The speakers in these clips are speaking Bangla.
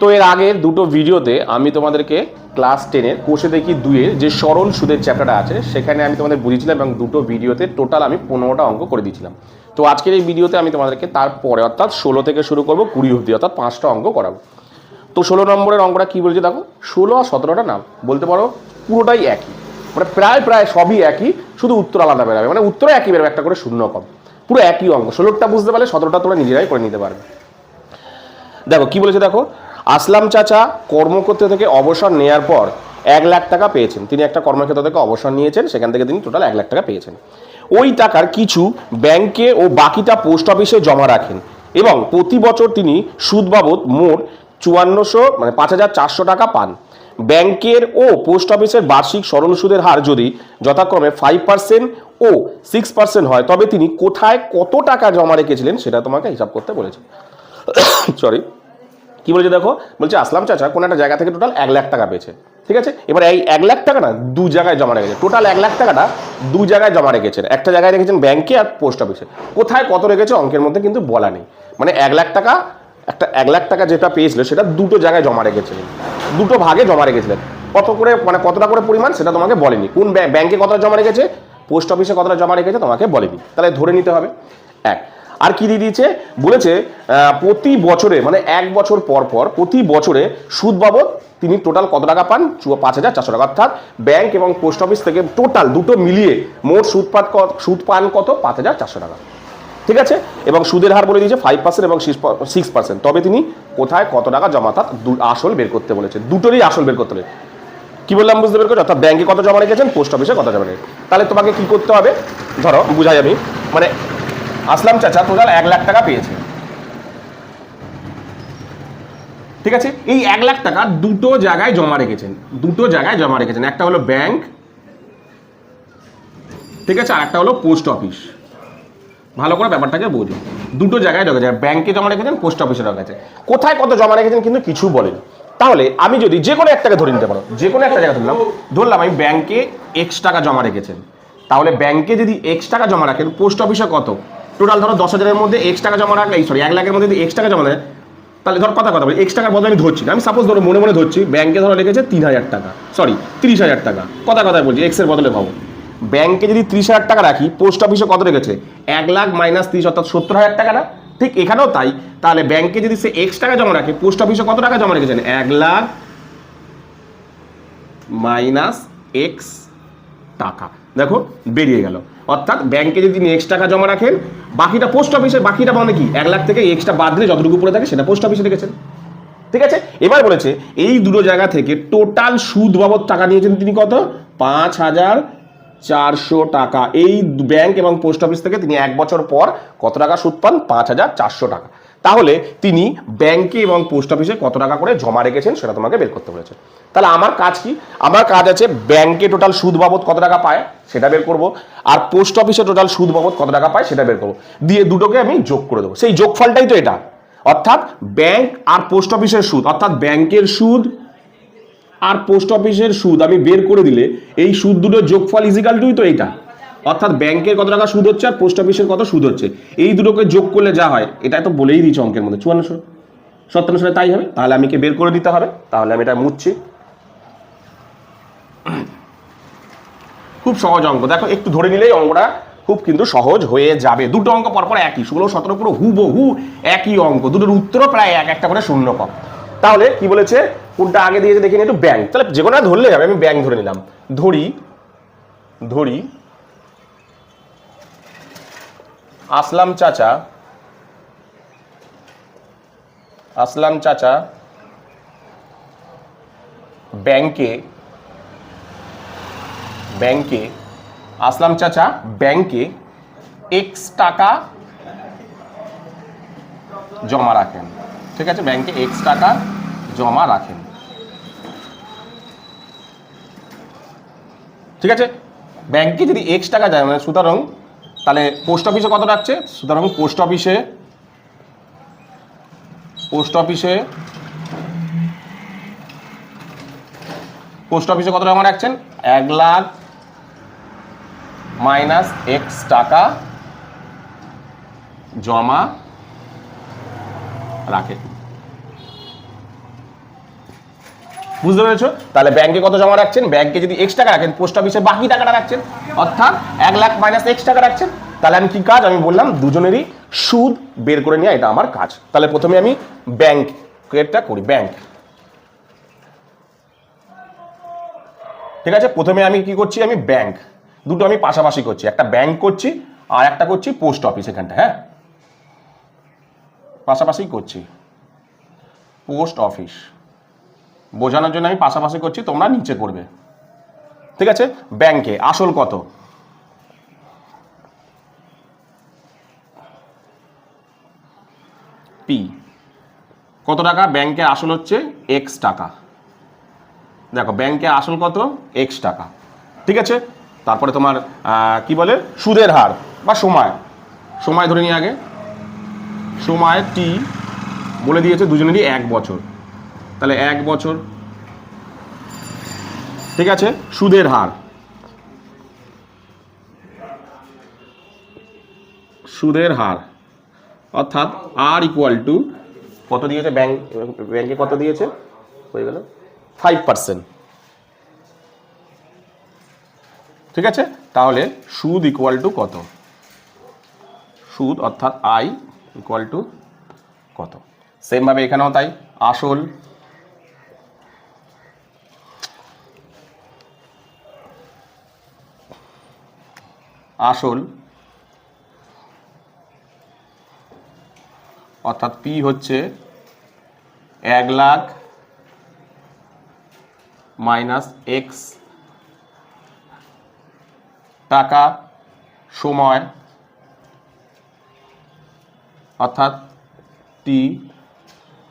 তো এর আগের দুটো ভিডিওতে আমি তোমাদেরকে ক্লাস 10-এর কোষে দেখি 2-এর যে সরল সুদের চ্যাপ্টারটা আছে সেখানে আমি তোমাদের বুঝিয়েছিলাম এবং দুটো ভিডিওতে টোটাল আমি 15টা অঙ্ক করে দিয়েছিলাম। তো আজকের এই ভিডিওতে আমি তোমাদেরকে তারপরে অর্থাৎ 16 থেকে শুরু করবো 20 অবধি, অর্থাৎ 5টা অঙ্ক করাবো। তো 16 নম্বরের অঙ্কটা কী বলছে দেখো, 16 আর 17টা নাম বলতে পারো পুরোটাই একই, মানে প্রায় সবই একই, শুধু উত্তর আলাদা বেরোবে, মানে উত্তরে একই বেরোবে, একটা করে শূন্য কম, পুরো একই অঙ্ক। 16টা বুঝতে পারলে 17টা তোমরা নিজেরাই করে নিতে পারবে। দেখো কি বলেছে দেখো, আসলাম চাচা কর্মক্ষেত্র থেকে অবসর নেওয়ার পর 1 লাখ টাকা পেয়েছেন। তিনি একটা কর্মক্ষেত্র থেকে অবসর নিয়েছেন, সেখান থেকে তিনি টোটাল 1 লাখ টাকা পেয়েছেন। ওই টাকার কিছু ব্যাংকে ও বাকিটা পোস্ট অফিসে জমা রাখেন এবং প্রতি বছর তিনি সুদ বাবদ মোট 5400 মানে 5400 টাকা পান। ব্যাংকের ও পোস্ট অফিসের বার্ষিক সরল সুদের হার যদি যথাক্রমে 5% ও 6% হয় তবে তিনি কোথায় কত টাকা জমা রেখেছিলেন সেটা তোমাকে হিসাব করতে বলেছে। সরি, কি বলেছে দেখো, বলছে আসলাম চাচা কোন একটা জায়গা থেকে টোটাল 1 লাখ টাকা পেয়েছে। ঠিক আছে, এবার এই 1 লাখ টাকা না 2 জায়গায় জমা রেখেছে, টোটাল 1 লাখ টাকাটা 2 জায়গায় জমা রেখেছেন। একটা জায়গায় রেখেছেন ব্যাংকে আর পোস্ট অফিসে, কোথায় কত রেখেছে অঙ্কের মধ্যে কিন্তু বলা নেই। মানে 1 লাখ টাকা, একটা 1 লাখ টাকা যেটা পেয়েছিল সেটা দুটো জায়গায় জমা রেখেছিলেন, দুটো ভাগে জমা রেখেছিলেন। কত করে মানে কতটা করে পরিমাণ সেটা তোমাকে বলেনি, কোন ব্যাংকে কতটা জমা রেখেছে, পোস্ট অফিসে কতটা জমা রেখেছে তোমাকে বলেনি, তাহলে ধরে নিতে হবে এক। আর কি দিয়ে দিয়েছে বলেছে প্রতি বছরে মানে 1 বছর পর পর প্রতি বছরে সুদ বাবদ তিনি টোটাল কত টাকা পান, 5400 টাকা, অর্থাৎ ব্যাংক এবং পোস্ট অফিস থেকে টোটাল দুটো মিলিয়ে মোট সুদ পান কত 5400 টাকা। ঠিক আছে, এবং সুদের হার বলে দিয়েছে 5% এবং 6%, তবে তিনি কোথায় কত টাকা জমা তার আসল বের করতে বলেছে, দুটোরই আসল বের করতে হবে। কি বললাম বুঝতে বের করছো, অর্থাৎ ব্যাংকে কত জমা রেখেছেন, পোস্ট অফিসে কত জমা রেখেছেন। তাহলে তোমাকে কি করতে হবে, ধরো বুঝাই আমি, মানে আসলাম চাচা টোটাল 1 লাখ টাকা পেয়েছে। ঠিক আছে, এই 1 লাখ টাকা দুটো জায়গায় জমা রেখেছেন, দুটো জায়গায় জমা রেখেছেন, একটা হলো ব্যাংক, ঠিক আছে, আর একটা হলো পোস্ট অফিস। ভালো করে ব্যাপারটাকে বোঝো, দুটো জায়গায় রেখেছে, ব্যাংকে জমা রেখেছেন, পোস্ট অফিসে রেখেছে, কোথায় কত জমা রেখেছেন কিন্তু কিছু বলেন। তাহলে আমি যদি যে কোনো একটাকে ধরে নিতে পারো, যে কোনো একটা জায়গা ধরলাম আমি ব্যাংকে X টাকা জমা রেখেছেন, তাহলে ব্যাংকে যদি X টাকা জমা রাখেন, পোস্ট অফিসে কত টোটাল ধরো 10,000-এর মধ্যে X টাকা জমা রাখলে, সরি 1 লাখের মধ্যে যদি X টাকা জমা দেয়, তাহলে ধর কথা বলি X টাকার বদলে আমি ধরছি না, আমি সাপোজ ধরো মনে মনে ধরছি ব্যাংকে ধরো রেখেছে 3,000 টাকা, সরি 30,000 টাকা, কথায় বলছি X এর বদলে ভাবো। ব্যাংকে যদি 30,000 টাকা রাখি, পোস্ট অফিসে কত রেখেছে 1 লাখ মাইনাস 30 অর্থাৎ 70,000 টাকা না, ঠিক এখানেও তাই। তাহলে ব্যাংকে যদি সে X টাকা জমা রাখে, পোস্ট অফিসে কত টাকা জমা রেখেছেন 1 লাখ মাইনাস X টাকা, দেখো বেরিয়ে গেল। অর্থাৎ ব্যাংকে যদি X টাকা জমা রাখেন, বাকিটা পোস্ট অফিসে, বাকিটা মানে কি 1 লাখ থেকে Xটা বাদ দিলে যতটুকু পড়ে থাকে সেটা পোস্ট অফিসে রেখেছেন। ঠিক আছে, এবার বলেছে এই দুটো জায়গা থেকে টোটাল সুদ বাবদ টাকা নিয়েছেন তিনি কত 5,400 টাকা। এই ব্যাংক এবং পোস্ট অফিস থেকে তিনি 1 বছর পর কত টাকা সুদ পান 5,400 টাকা। তাহলে তিনি ব্যাংকে এবং পোস্ট অফিসে কত টাকা করে জমা রেখেছেন সেটা তোমাকে বের করতে বলেছে। তাহলে আমার কাজ কি, আমার কাজ আছে ব্যাংকে টোটাল সুদ বাবদ কত টাকা পায় সেটা বের করব, আর পোস্ট অফিসে টোটাল সুদ বাবদ কত টাকা পায় সেটা বের করব, দিয়ে দুটোকে আমি যোগ করে দেবো, সেই যোগফলটাই তো এটা। অর্থাৎ ব্যাংক আর পোস্ট অফিসের সুদ, অর্থাৎ ব্যাংকের সুদ আর পোস্ট অফিসের সুদ আমি বের করে দিলে এই সুদ দুটো যোগফল ইজিক্যাল টুই তো এইটা। অর্থাৎ ব্যাংকের কত টাকা সুদ হচ্ছে আর পোস্ট অফিসের কত সুদ হচ্ছে, এই দুটোকে যোগ করলে যা হয়, এটা তো বলেই দিয়েছে অঙ্কের মধ্যে 5457 সালে তাই হবে। তাহলে আমি কে বের করে দিতে হবে, তাহলে আমি এটা মুছছি। খুব সহজ অঙ্ক, দেখো একটু ধরে নিলেই অঙ্কটা খুব কিন্তু সহজ হয়ে যাবে। দুটো অঙ্ক পরপর একই, 16-17 পুরো হুবহু একই অঙ্ক, দুটোর উত্তরও প্রায় একটা করে শূন্য কম। তাহলে কি বলেছে, কোনটা আগে দিয়েছে দেখি একটু, ব্যাংক, তাহলে যে কোনো ধরলে যাবে, আমি ব্যাংক ধরে নিলাম। ধরি আসলাম চাচা ব্যাংকে X টাকা জমা রাখেন। ঠিক আছে, ব্যাংকে X টাকা জমা রাখেন। ঠিক আছে, ব্যাংকে যদি X টাকা যায় মানে সুতরাং তাহলে পোস্ট অফিসে কত রাখছে, সুতরাং পোস্ট অফিসে কত জমা রাখছেন 1 লাখ মাইনাস X টাকা জমা রাখে। বুঝতে পেরেছো? তাহলে ব্যাংকে কত জমা রাখছেন, ব্যাংকে যদি x টাকা রাখেন, পোস্ট অফিসে বাকি টাকাটা রাখছেন, অর্থাৎ 1 লাখ মাইনাস x টাকা রাখছেন। তাহলে আমি কি কাজ, আমি বললাম দুজনেরই সুদ বের করে নেওয়া, এটা আমার কাজ। তাহলে প্রথমে আমি ব্যাংকেরটা করি, ব্যাংক। ঠিক আছে, প্রথমে আমি কি করছি, আমি ব্যাংক দুটো আমি পাশাপাশি করছি, একটা ব্যাংক করছি আর একটা করছি পোস্ট অফিস এখানটা। হ্যাঁ, পাশাপাশি করছি পোস্ট অফিস, বোঝানোর জন্য আমি পাশাপাশি করছি, তোমরা নিচে করবে। ঠিক আছে, ব্যাংকে আসল কত, পি কত টাকা, ব্যাংকে আসল হচ্ছে x টাকা। দেখো ব্যাংকে আসল কত, x টাকা। ঠিক আছে, তারপরে তোমার কি বলে সুদের হার বা সময়, সময় ধরে নিয়ে আগে, সময় টি বলে দিয়েছে দুজনেরই 1 বছর, তাহলে 1 বছর। ঠিক আছে, সুদের হার, সুদের হার অর্থাৎ আর ইকুয়াল টু কত দিয়েছে, ব্যাংকে কত দিয়েছে, হয়ে গেল 5%। ঠিক আছে, তাহলে সুদ ইকুয়াল টু কত, সুদ অর্থাৎ আই ইকুয়াল টু কত। সেম ভাবে এখানেও তাই, আসল আসল অর্থাৎ পি হচ্ছে 1 লাখ মাইনাস x টাকা, সময় অর্থাৎ টি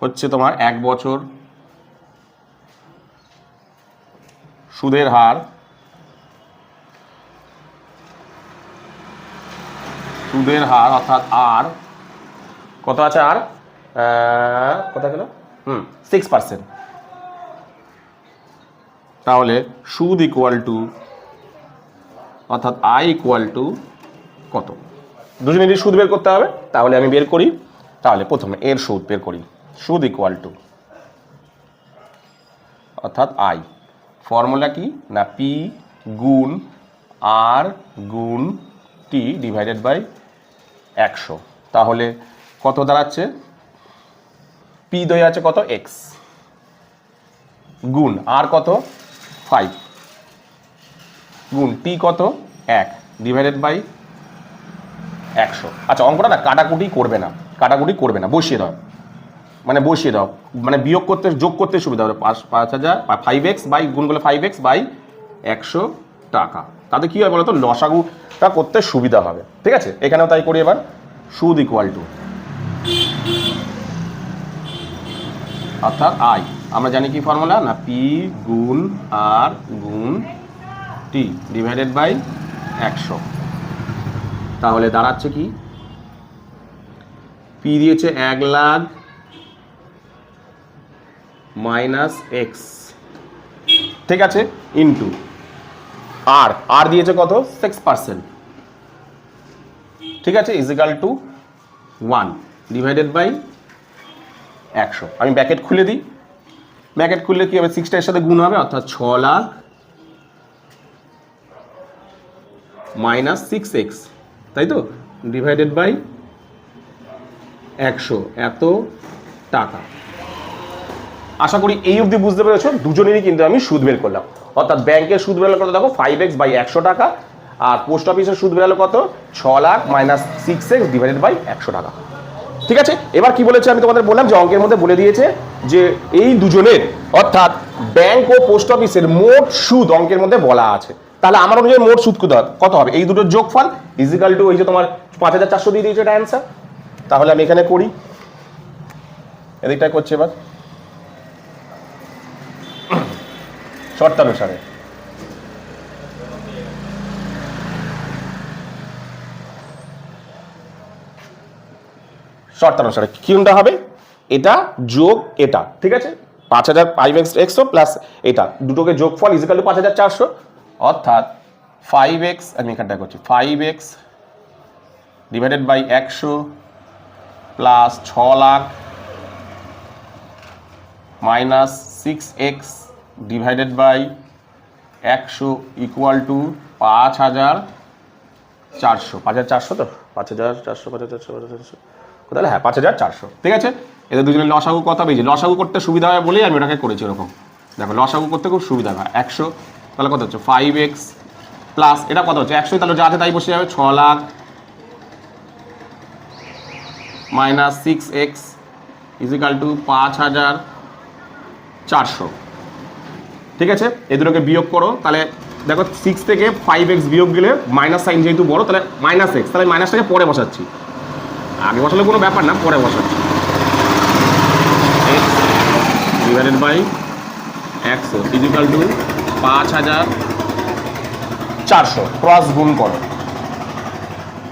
হচ্ছে তোমার 1 বছর, সুদের হার, সুদের হার অর্থাৎ আর কত আছে, আর কত গেল, 6%। তাহলে সুদ ইকুয়াল টু অর্থাৎ আই ইকুয়াল টু কত, দুজনেরই সুদ বের করতে হবে। তাহলে আমি বের করি, তাহলে প্রথমে এর সুদ বের করি, সুদ ইকুয়াল টু অর্থাৎ আই, ফর্মুলা কি না, পি গুণ আর গুণ টি ডিভাইডেড বাই 100। তাহলে কত দাঁড়াচ্ছে, পি দেওয়া আছে কত, x গুণ আর কত 5 গুণ টি কত 1 ডিভাইডেড বাই 100। আচ্ছা, অঙ্কটা না কাটাকুটি করবে না, কাটাকুটি করবে না, বসিয়ে দাও, মানে বসিয়ে দাও, মানে বিয়োগ করতে যোগ করতে সুবিধা হবে। 5000 5x বাই গুণ করলে 5x বাই 100 টাকা, তাতে কি হয় বলো তো, লসাগুটা করতে সুবিধা হবে। ঠিক আছে, এখানেও তাই করি। এবার সুদ ইকুয়াল টু অর্থাৎ আই, আমরা জানি কি ফর্মুলা না, পি গুণ আর গুণ টি ডিভাইডেড বাই 100। তাহলে দাঁড়াচ্ছে কি, পি দিয়েছে 1 লাখ মাইনাস এক্স, ঠিক আছে, ইন্টু আর, আর দিয়েছে কত 6%, ঠিক আছে, ইজিক্যাল টু 1 ডিভাইডেড বাই 100। আমি ব্র্যাকেট খুলে দিই, ব্র্যাকেট খুললে কি হবে, 6টা এর সাথে গুণ হবে, অর্থাৎ 6 লাখ মাইনাস 6x, তাই তো, ডিভাইডেড বাই 100, এত টাকা। আশা করি এই অবধি বুঝতে পেরেছো। দুজনেরই কিন্তু আমি সুদ বের করলাম, অর্থাৎ ব্যাংকের সুদ বেরোলো কত দেখো 5x বাই 100 টাকা, আর পোস্ট অফিসের সুদ বেরোলো কত 6 lakh minus 6x divided by 100 টাকা। ঠিক আছে, এবার কি বলেছে আমি তোমাদের বললাম যে অঙ্কের মধ্যে বলে দিয়েছে যে এই দুজনের অর্থাৎ ব্যাংক ও পোস্ট অফিসের মোট সুদ অঙ্কের মধ্যে বলা আছে। তাহলে আমার অনুযায়ী মোট সুদ কত হবে, এই দুটোর যোগফল ইজিক্যাল টু ওই যে তোমার 5400 দিয়ে দিয়েছে, এটা অ্যান্সার। তাহলে আমি এখানে করি, এদিকটাই করছি এবার শর্তানুসারে। শর্তানুসারে কোনটা হবে, এটা যোগ এটা, ঠিক আছে, 5000 5x প্লাস এটা দুটোকে যোগফল ইজিক্যাল টু 5400, অর্থাৎ 5x, আমি এখানটা করছি 5x divided by 100 plus 6 lakh minus 6x divided by 100 equal to 5400। 5400 তো 5400 কোথায়? হ্যাঁ 5400। ঠিক আছে, এদের দুজনের লসাগু কত হবে? যে লসাগু করতে সুবিধা হয় বলেই আমি ওটাকে করেছি ওরকম। দেখো লসাগু করতে খুব সুবিধা হয়। 100 তাহলে কত হচ্ছে 5x প্লাস এটা কত হচ্ছে 100, তাহলে যা আছে তাই বসে যাবে। 6 lakh minus 6x equal to 5400। ঠিক আছে, এ দুটোকে বিয়োগ করো, তাহলে দেখো 6 থেকে 5x বিয়োগ গেলে মাইনাস সাইন যেহেতু বড়, তাহলে মাইনাস এক্স, তাহলে মাইনাসটাকে পরে বসাচ্ছি, আগে বসালে কোনো ব্যাপার না, পরে বসাচ্ছি। x divided by 100 equal to 5400। Cross গুণ করো,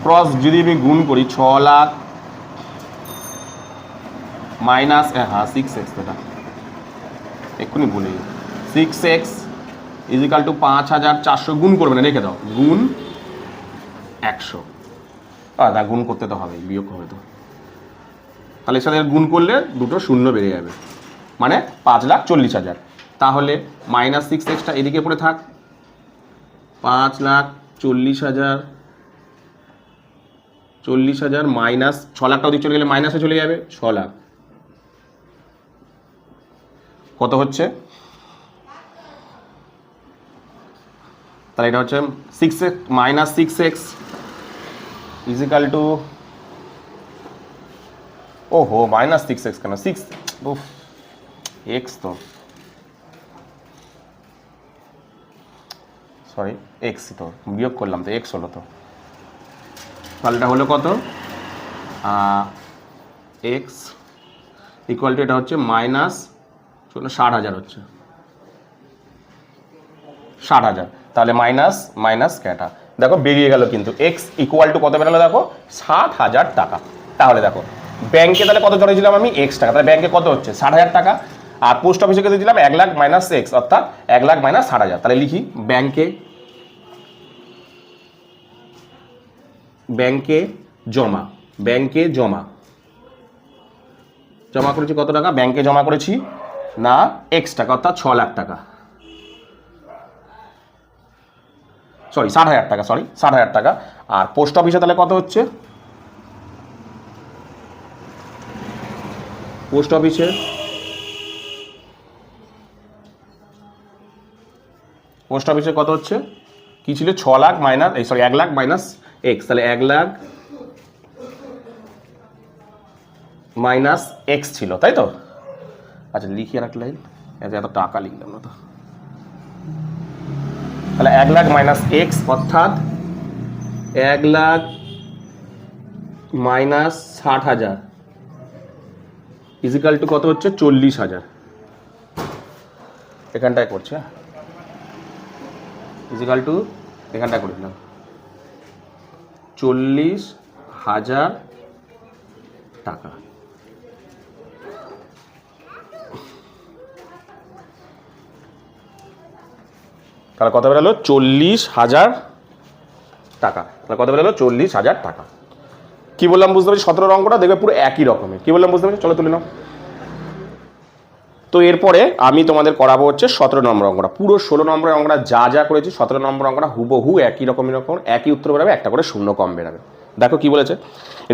ক্রস যদি আমি গুণ করি 6 লাখ মাইনাস হ্যাঁ 6x, এটা এক্ষুনি ভুলে 6x ইজিক্যাল টু 5400 গুণ করবে না, রেখে দাও, গুণ 100। তা গুণ করতে তো হবে, বিয়োগ হবে তো, তাহলে এর সাথে গুণ করলে দুটো শূন্য বেড়ে যাবে, মানে 5,40,000। তাহলে মাইনাস 6xটা এদিকে পড়ে থাক, 5,40,000 মাইনাস 6 লাখটা ওদিকে চলে গেলে মাইনাসে চলে যাবে, 6 লাখ কত হচ্ছে? তাহলে এটা হচ্ছে 6x minus 6x equal to, ওহো মাইনাস 6x কেন 6 এক্স তো সরি এক্স তো বিয়োগ করলাম তো এক্স হলো তো, তাহলে এটা হলো কত এক্স ইকুয়াল টু এটা হচ্ছে মাইনাস 60,000 হচ্ছে 60,000। তাহলে মাইনাস মাইনাস ক্যাটা দেখো বেরিয়ে গেল, কিন্তু এক্স ইকুয়াল টু কত বেরোলো দেখো 60,000 টাকা। তাহলে দেখো ব্যাংকে তাহলে কত জড়িয়েছিলাম আমি x টাকা, তাহলে ব্যাংকে কত হচ্ছে 60,000 টাকা, আর পোস্ট অফিসে কত দিয়েছিলাম 1 লাখ মাইনাস এক্স অর্থাৎ 1 লাখ মাইনাস 60,000। তাহলে লিখি ব্যাংকে জমা, ব্যাংকে জমা করেছি কত টাকা, ব্যাংকে জমা করেছি না x টাকা অর্থাৎ 6 লাখ টাকা, সরি 60,000 টাকা, সরি 60,000 টাকা। আর পোস্ট অফিসে তাহলে কত হচ্ছে, পোস্ট অফিসে কত হচ্ছে কি ছিল 6 লাখ মাইনাস এই সরি 1 লাখ মাইনাস এক্স, তাহলে 1 লাখ মাইনাস এক্স ছিল, তাই তো? আচ্ছা লিখি আর একটা লাইন, এত টাকা লিখলাম না তো, তাহলে 1 লাখ মাইনাস এক্স অর্থাৎ 1 লাখ মাইনাস 60,000 ইজিক্যাল টু কত হচ্ছে 40,000, এখানটায় করছে ইজিক্যাল টু এখানটায় করেছিলাম 40,000 টাকা। তাহলে কত বেরোলো 40,000 টাকা, তাহলে কত বেরোলো 40,000 টাকা। কি বললাম বুঝতে পারছি? 17 অঙ্কটা দেখবে পুরো একই রকমের, কি বললাম বুঝতে পারছি? চলো তুলে নাও। তো এরপরে আমি তোমাদের করাবো হচ্ছে 17 নম্বর অঙ্কটা, পুরো 16 নম্বরের অঙ্কটা যা যা করেছি 17 নম্বর অঙ্কটা হুবহু একই রকমের রকম, একই উত্তর বেরোবে, একটা করে শূন্য কম বেরোবে। দেখো কি বলেছে,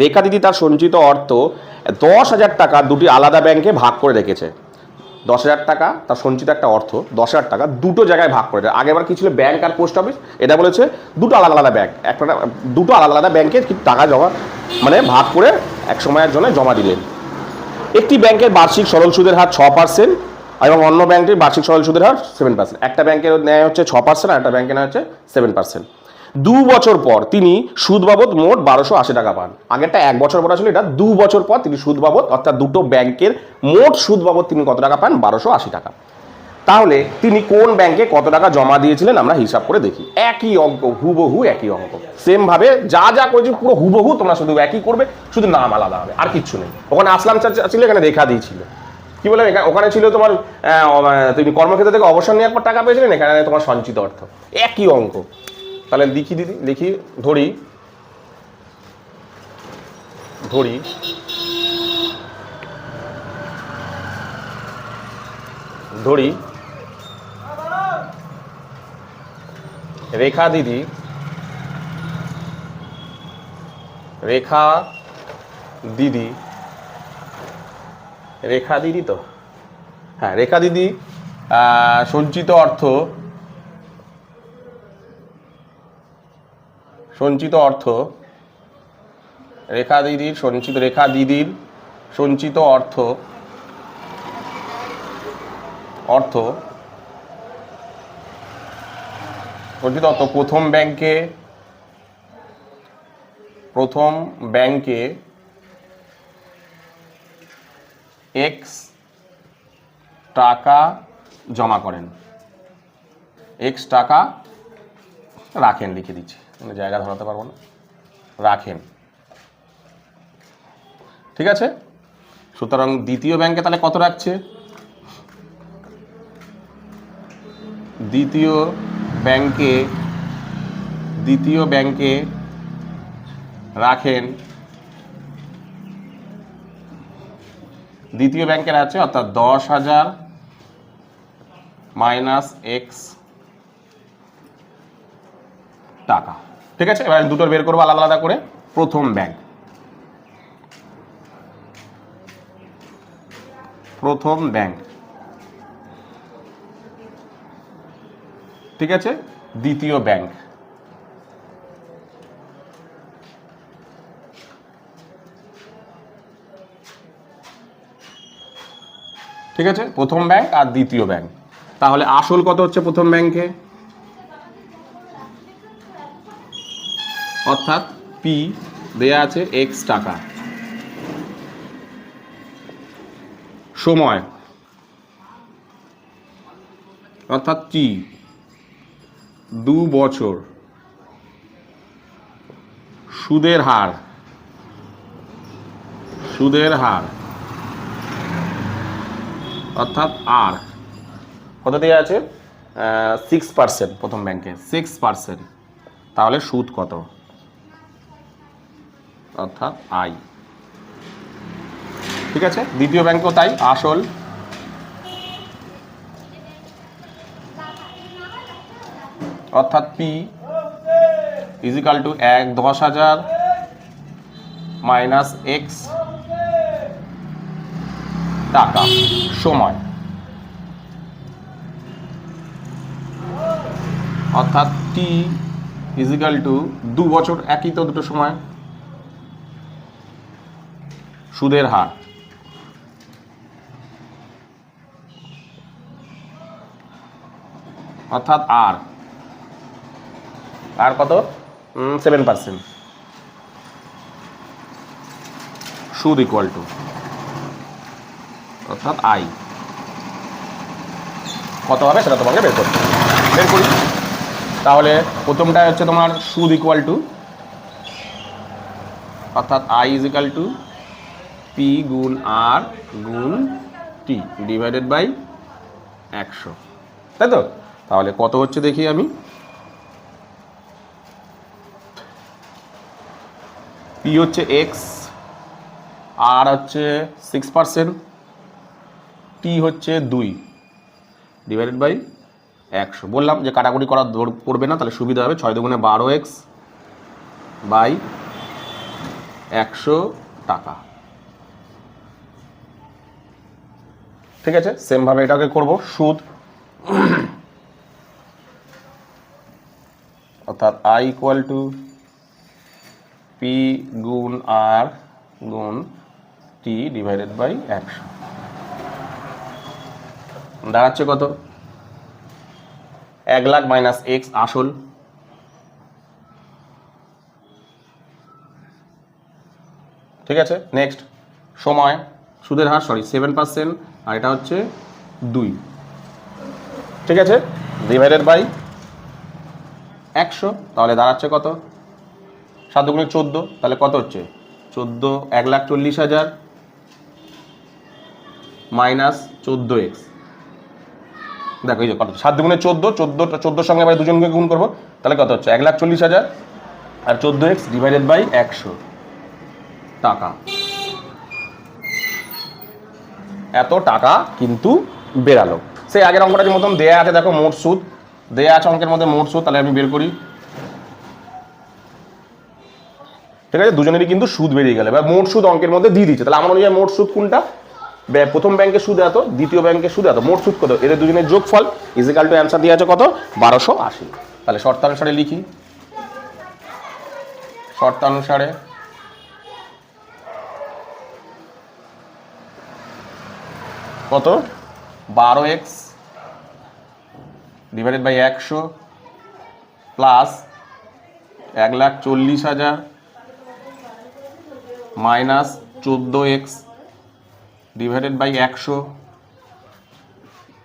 রেখা দিদি তার সঞ্চিত অর্থ 10,000 টাকা দুটি আলাদা ব্যাংকে ভাগ করে রেখেছে। 10,000 টাকা তার সঞ্চিত একটা অর্থ 10,000 টাকা দুটো জায়গায় ভাগ করে, আগেবার কি ছিল ব্যাংক আর পোস্ট অফিস, এটা বলেছে দুটো আলাদা আলাদা ব্যাংক, একটা দুটো আলাদা আলাদা ব্যাংকে টাকা জমা মানে ভাগ করে এক সময়ের জন্য জমা দিলেন। একটি ব্যাংকের বার্ষিক সরল সুদের হার 6% এবং অন্য ব্যাংকের বার্ষিক সরল সুদের হার 7%। একটা ব্যাংকের ন্যায় হচ্ছে 6% আর একটা ব্যাংকের ন্যায় হচ্ছে 7%। 2 বছর পর তিনি সুদ বাবদ মোট 1280 টাকা পান। আগেরটা 1 বছর পর ছিল, এটা 2 বছর পর তিনি সুদ বাবদ অর্থাৎ দুটো ব্যাংকের মোট সুদ বাবদ তিনি কত টাকা পান 1280 টাকা। তাহলে তিনি কোন ব্যাংকে কত টাকা জমা দিয়েছিলেন আমরা হিসাব করে দেখি। একই অঙ্ক, হুবহু একই অঙ্ক, সেম ভাবে যা যা করেছি পুরো হুবহু তোমরা শুধু একই করবে, শুধু নাম আলাদা হবে আর কিচ্ছু নেই। ওখানে আসলাম ছিল, এখানে রেখা দিয়েছিল, কি বলে ওখানে ছিল তোমার তুমি কর্মক্ষেত্র থেকে অবসর নেওয়ার পর টাকা পেয়েছিলেন, এখানে তোমার সঞ্চিত অর্থ, একই অঙ্ক। তাহলে লিখি দিদি, লিখি ধরি রেখা দিদি তো হ্যাঁ, রেখা দিদি সঞ্চিত অর্থ রেখা দিদির সঞ্চিত অর্থ প্রথম ব্যাংকে এক্স টাকা জমা করেন, এক্স টাকা রাখেন, লিখে দিচ্ছি, জায়গা ধরাতে পারবো না, রাখেন। ঠিক আছে, সুতরাং দ্বিতীয় ব্যাংকে তাহলে কত রাখছে? দ্বিতীয় ব্যাংকে রাখেন, দ্বিতীয় ব্যাংকের আছে অর্থাৎ 10,000 মাইনাস এক্স টাকা। ঠিক আছে, এবার দুটোর বের করবো আলাদা আলাদা করে। প্রথম ব্যাংক, ঠিক আছে, দ্বিতীয় ব্যাংক, ঠিক আছে, প্রথম ব্যাংক আর দ্বিতীয় ব্যাংক। তাহলে আসল কত হচ্ছে প্রথম ব্যাংকে? অর্থাৎ পি দেয়া আছে এক্স টাকা, সময় অর্থাৎ টি 2 বছর, সুদের হার অর্থাৎ আর কত দেওয়া আছে? 6% প্রথম ব্যাংকে, 6%। তাহলে সুদ কত? অর্থাৎ আই। ঠিক আছে, দ্বিতীয় ব্যাংকও তাই, আসল অর্থাৎ P equal to 10,000 minus x টাকা, সময় অর্থাৎ টি ইজিক্যাল টু 2 বছর, একই তো দুটো সময়, সুদের হার অর্থাৎ আর কত? 7%, সুদ ইকুয়াল টু অর্থাৎ আই কত হবে সেটা তোমাকে বের করি। তাহলে প্রথমটা হচ্ছে তোমার সুদ ইকুয়াল টু অর্থাৎ I is equal to P গুণ আর গুণ টি ডিভাইডেড বাই 100, তাই তো? তাহলে কত হচ্ছে দেখি আমি, পি হচ্ছে এক্স, আর হচ্ছে 6%, টি হচ্ছে 2 ডিভাইডেড বাই 100। বললাম যে কাটাকুটি করা পড়বে না, তাহলে সুবিধা হবে। 6 দুগুণে 12x বাই 100 টাকা। ঠিক আছে, সেমভাবে এটাকে করব সুদ, অর্থাৎ আই ইকুয়াল টু পি গুণ আর গুণ টি ডিভাইডেড বাই 100 দাঁড়াচ্ছে কত? 1 লাখ মাইনাস এক্স আসল, ঠিক আছে। নেক্সট সময়, সুদের হার 7%, আর এটা হচ্ছে 2, ঠিক আছে, ডিভাইডেড বাই 100। তাহলে দাঁড়াচ্ছে কত? 7 দুগুণে 14, তাহলে কত হচ্ছে? 1,40,000 মাইনাস 14x। দেখো এই যে কত, 7 দুগুণে 14 সঙ্গে আবার দুজনকে গুণ করবো, তাহলে কত হচ্ছে? 1,40,000 আর 14x ডিভাইডেড বাই 100 টাকা। এত টাকা কিন্তু বেরালো। সেই আগের অঙ্কটার মতন দেয়া আছে, দেখো মোট সুদ দেয়া আছে অঙ্কের মধ্যে মোট সুদ, তাহলে আমি বের করি। ঠিক আছে, দুজনেরই কিন্তু সুদ বেরিয়ে গেল। এবার মোট সুদ অঙ্কের মধ্যে দিয়ে দিচ্ছে, তাহলে আমার অনুযায়ী মোট সুদ কোনটা? প্রথম ব্যাংকের সুদ এত, দ্বিতীয় ব্যাংকের সুদ এত, মোট সুদ কত? এদের দুজনের যোগফল ইজিক্যাল টু অ্যান্সার দিয়ে আছে কত? 1280। তাহলে শর্তানুসারে লিখি, শর্তানুসারে কত? 12x divided by 100 plus 1,40,000 minus 14x divided by 100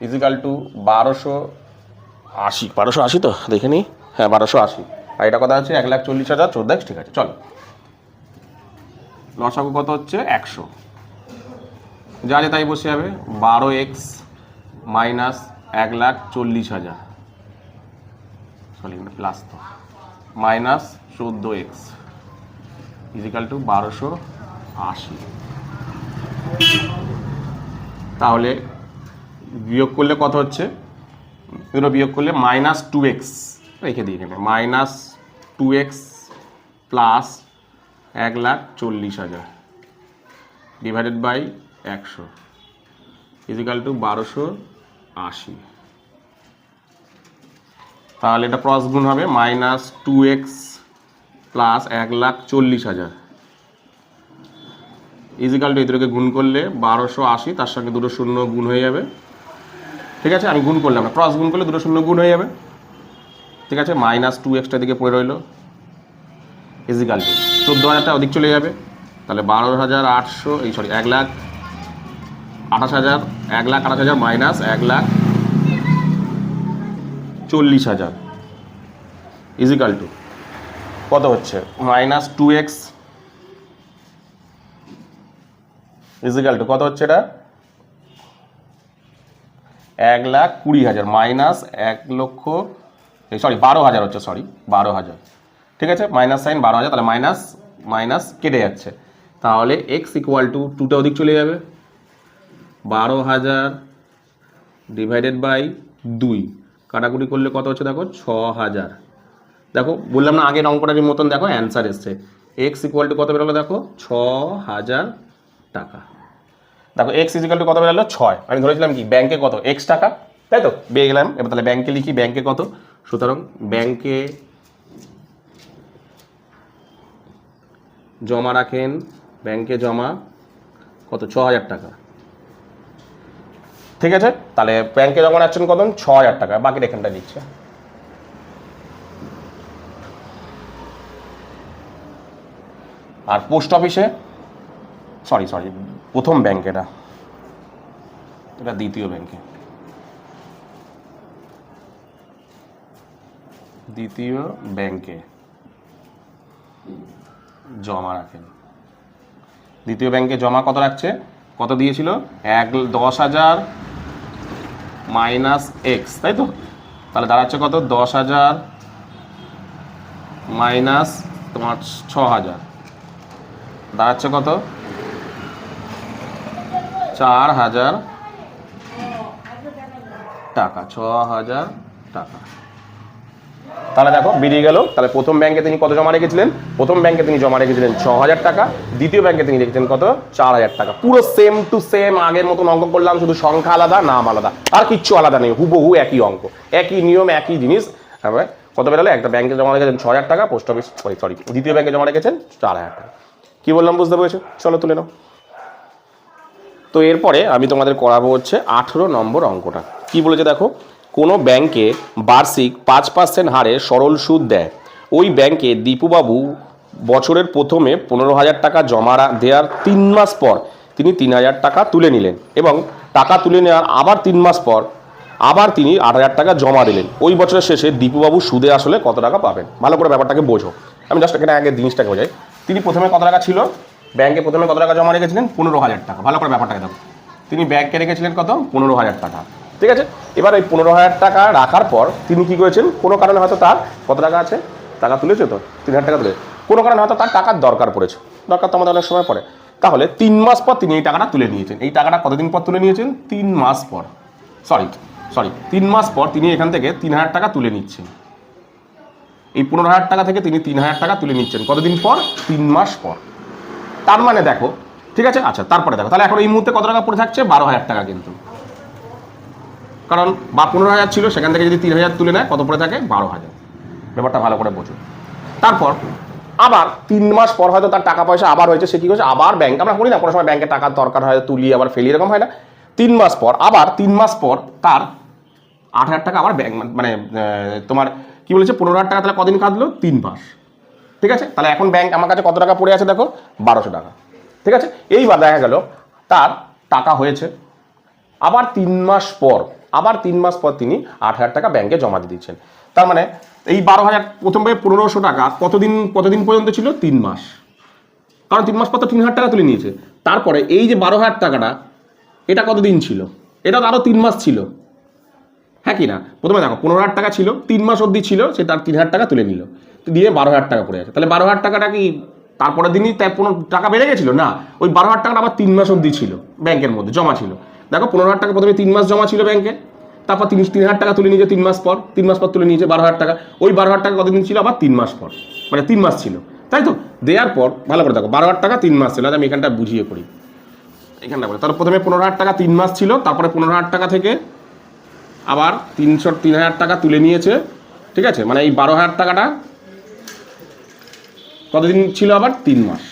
equal to 1280। 1280 তো দেখে নিই, হ্যাঁ 1280। আর এটা কথা আছে 1,40,000 14x, ঠিক আছে। চলো লসাগু কত হচ্ছে? 100, যা যে তাই বসে যাবে। 12x মাইনাস 1,40,000, সরি প্লাস তো, মাইনাস 14x ইজিক্যাল টু 1280। তাহলে বিয়োগ করলে কত হচ্ছে? দুটো বিয়োগ করলে মাইনাস 2x রেখে দিই এখানে, minus 2x plus 1,40,000 divided by 100 equal to 1280। তাহলে এটা ক্রস গুণ হবে, minus 2x plus 1,40,000 is equal two, এদেরকে গুণ করলে 1280, তার সঙ্গে দুটো শূন্য গুণ হয়ে যাবে। ঠিক আছে, আমি গুণ করলাম না, ক্রস গুণ করলে দুটো শূন্য গুণ হয়ে যাবে। ঠিক আছে, মাইনাস 2xটা দিকে পড়ে রইল ইজিক্যাল টু 14,000টা ওদিক চলে যাবে। তাহলে 12,800, এই সরি 1,28,000, 1,28,000 মাইনাস 1,40,000 ইজিক্যাল টু কত হচ্ছে? মাইনাস 2x ইজিক্যাল টু কত হচ্ছে? এটা 1,20,000 মাইনাস 12,000 হচ্ছে, সরি 12,000। ঠিক আছে, মাইনাস সাইন 12,000, তাহলে মাইনাস মাইনাস কেটে যাচ্ছে। তাহলে x ইকুয়াল টু 2টা ওদিক চলে যাবে, 12,000 ডিভাইডেড বাই 2, কাটাকুটি করলে কত হচ্ছে? দেখো 6,000। দেখো বললাম না আগের অঙ্কটার মতন, দেখো অ্যান্সার এসছে। x ইকুয়াল টু কত বেরোলো? দেখো 6,000 টাকা। দেখো x ইকুয়াল টু কত বেরোলো? 6। আমি ধরেছিলাম কি ব্যাংকে কত? x টাকা, তাই তো পেয়ে গেলাম। এবার তাহলে ব্যাংকে লিখি, ব্যাংকে কত? সুতরাং ব্যাংকে জমা রাখেন, ব্যাংকে জমা কত? 6,000 টাকা। ঠিক আছে, তাহলে ব্যাংকে জমা রাখছেন কত? 6,000 টাকা, বাকিটা এখানটা দিচ্ছে। আর পোস্ট অফিসে, সরি প্রথম ব্যাংক, এটা দ্বিতীয় ব্যাংকে, দ্বিতীয় ব্যাংকে জমা রাখেন। দ্বিতীয় ব্যাংকে জমা কত রাখছে? কত দিয়েছিল? 10,000 মাইনাস এক্স, তাই তো? তাহলে দাঁড়াচ্ছে কত? 10,000 মাইনাস তোমার 6,000, দাঁড়াচ্ছে কত? 4,000 টাকা, 6,000 টাকা। তাহলে দেখো বেরিয়ে গেল। তাহলে প্রথম ব্যাংকে তিনি কত জমা রেখেছিলেন? প্রথম ব্যাংকে তিনি জমা রেখেছিলেন 6,000 টাকা, দ্বিতীয় ব্যাংকে তিনি রেখেছেন কত? 4,000 টাকা। পুরো সেম টু সেম আগের মতন অঙ্ক করলাম, শুধু সংখ্যা আলাদা, নাম আলাদা, আর কিচ্ছু আলাদা নেই, হুবহু একই অঙ্ক, একই নিয়ম, একই জিনিস। হ্যাঁ, কত বেরোলো? একটা ব্যাংকে জমা রেখেছেন 6,000 টাকা, পোস্ট অফিস সরি দ্বিতীয় ব্যাংকে জমা রেখেছেন 4,000 টাকা। কি বললাম বুঝতে পেরেছো? চলো তুলে নাও। তো এরপরে আমি তোমাদের করাবো হচ্ছে 18 নম্বর অঙ্কটা। কি বলেছে দেখো, কোনো ব্যাংকে বার্ষিক 5% হারে সরল সুদ দেয়। ওই ব্যাংকে দীপুবাবু বছরের প্রথমে 15,000 টাকা জমা দেওয়ার 3 মাস পর তিনি 3,000 টাকা তুলে নিলেন, এবং টাকা তুলে নেওয়ার আবার 3 মাস পর আবার তিনি 8,000 টাকা জমা দিলেন। ওই বছরের শেষে দীপুবাবু সুদে আসলে কত টাকা পাবেন? ভালো করে ব্যাপারটাকে বোঝো। আমি জাস্ট এখানে আগে জিনিসটাকে বোঝাই। তিনি প্রথমে কত টাকা ছিল ব্যাংকে? প্রথমে কত টাকা জমা রেখেছিলেন? 15,000 টাকা। ভালো করে ব্যাপারটাকে দেখো, তিনি ব্যাংকে রেখেছিলেন কত? 15,000 টাকা। ঠিক আছে, এবার ওই 15,000 টাকা রাখার পর তিনি কি করেছেন? কোনো কারণে হয়তো তার কত টাকা আছে, টাকা তুলেছে তো 3,000 টাকা তুলে, কোনো কারণে হয়তো তার টাকার দরকার পড়েছে, দরকার তো আমাদের অনেক সময় পড়ে। তাহলে 3 মাস পর তিনি এই টাকাটা তুলে নিয়েছেন। এই টাকাটা কতদিন পর তুলে নিয়েছেন? 3 মাস পর, সরি 3 মাস পর তিনি এখান থেকে 3,000 টাকা তুলে নিচ্ছেন। এই 15,000 টাকা থেকে তিনি 3,000 টাকা তুলে নিচ্ছেন কতদিন পর? 3 মাস পর। তার মানে দেখো, ঠিক আছে, আচ্ছা তারপরে দেখো তাহলে এখন এই মুহূর্তে কত টাকা পড়ে থাকছে? 12,000 টাকা, কিন্তু কারণ বা 15,000 ছিল, সেখান থেকে যদি 3,000 তুলে নেয় কত পড়ে থাকে? 12,000। ব্যাপারটা ভালো করে বোঝো। তারপর আবার 3 মাস পর হয়তো তার টাকা পয়সা আবার হয়েছে, সে কি করছে? আবার ব্যাংক, আমরা করি না কোনো সময় ব্যাংকে টাকার দরকার হয়, তুলি আবার ফেলি, এরকম হয় না? 3 মাস পর আবার 3 মাস পর তার 8,000 টাকা আবার ব্যাংক, মানে তোমার কি বলেছে? 15,000 টাকা, তাহলে কদিন কাটলো? 3 মাস। ঠিক আছে, তাহলে এখন ব্যাংক আমার কাছে কত টাকা পড়ে আছে দেখো? 1,200 টাকা। ঠিক আছে, এইবার দেখা গেল তার টাকা হয়েছে, আবার 3 মাস পর, আবার 3 মাস পর তিনি 8,000 টাকা ব্যাংকে জমা দিয়ে দিচ্ছেন। তার মানে এই 12,000 প্রথমে 1,500 টাকা কতদিন পর্যন্ত ছিল? 3 মাস, কারণ 3 মাস পর তো 3,000 টাকা তুলে নিয়েছে। তারপরে এই যে 12,000 টাকাটা, এটা কতদিন ছিল? এটা তো আরও 3 মাস ছিল, হ্যাঁ কি না? প্রথমে দেখো 15,000 টাকা ছিল, 3 মাস অবধি ছিল, সে তার 3,000 টাকা তুলে নিল, দিয়ে 12,000 টাকা পড়ে আছে। তাহলে 12,000 টাকাটা কি তারপরের দিনই তাই 15 টাকা বেড়ে গেছিল? না, ওই 12,000 টাকাটা আবার 3 মাস অবধি ছিল ব্যাংকের মধ্যে জমা ছিল। দেখো 15,000 টাকা প্রথমে 3 মাস জমা ছিল ব্যাংকে, তারপর 3,000 টাকা তুলে নিয়েছে 3 মাস পর, 3 মাস পর তুলে নিয়েছে 12,000 টাকা। ওই 12,000 টাকা কতদিন ছিল? আবার 3 মাস পর, মানে 3 মাস ছিল, তাই তো? দেওয়ার পর ভালো করে দেখো 12,000 টাকা 3 মাস ছিল, আমি এখানটা বুঝিয়ে করি, এখানটা বলে। তারপর প্রথমে 15,000 টাকা 3 মাস ছিল, তারপরে 15,000 টাকা থেকে আবার 3,000 টাকা তুলে নিয়েছে। ঠিক আছে, মানে এই 12,000 টাকাটা কতদিন ছিল? আবার 3 মাস।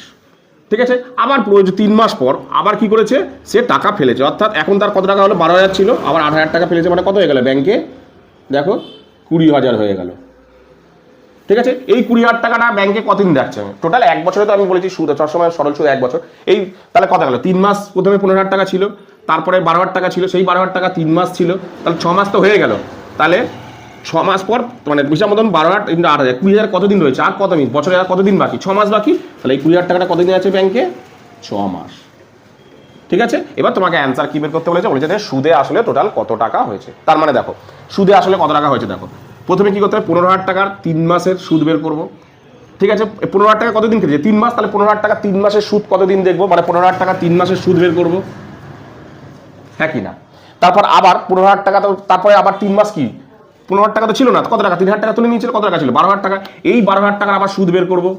ঠিক আছে, আবার 3 মাস পর আবার কি করেছে? সে টাকা ফেলেছে, অর্থাৎ এখন তার কত টাকা হলো? 12,000 ছিল, আবার 8,000 টাকা ফেলেছে, মানে কত হয়ে গেল ব্যাংকে? দেখো 20,000 হয়ে গেল। ঠিক আছে, এই 20,000 টাকাটা ব্যাংকে কতদিন রাখছে? টোটাল 1 বছরে, তো আমি বলেছি সুদ সবসময় সরল সুদ 1 বছর। এই তাহলে কত গেল? 3 মাস প্রথমে 15,000 টাকা ছিল, তারপরে 12,000 টাকা ছিল, সেই 12,000 টাকা 3 মাস ছিল, তাহলে 6 মাস তো হয়ে গেল। তাহলে 6 মাস পর মানে হিসাব মতন 12,000 × 8,000 20,000 কতদিন রয়েছে? আর কত মিনিট বছরে? আর কতদিন বাকি? 6 মাস বাকি। তাহলে এই 20,000 টাকাটা কতদিন আছে ব্যাংকে? 6 মাস। ঠিক আছে, এবার তোমাকে অ্যান্সার কি বের করতে বলেছে? বলেছে যে সুদে আসলে টোটাল কত টাকা হয়েছে। তার মানে দেখো সুদে আসলে কত টাকা হয়েছে দেখো। প্রথমে কি করতে হবে? 15,000 টাকার 3 মাসের সুদ বের করবো। ঠিক আছে, 15,000 টাকা কতদিন কেটেছে? 3 মাস। তাহলে 15,000 টাকা 3 মাসের সুদ কতদিন দেখবো? মানে 15,000 টাকা 3 মাসের সুদ বের করবো, হ্যাঁ কি না? তারপর আবার 15,000 টাকা, তো তারপরে আবার 3 মাস কি 15,000 টাকা তো ছিল না, কত টাকা? 3,000 টাকা তুলে নিয়েছিল, কত টাকা ছিল? 12,000 টাকা। এই 12,000 টাকার আবার সুদ বের করবো।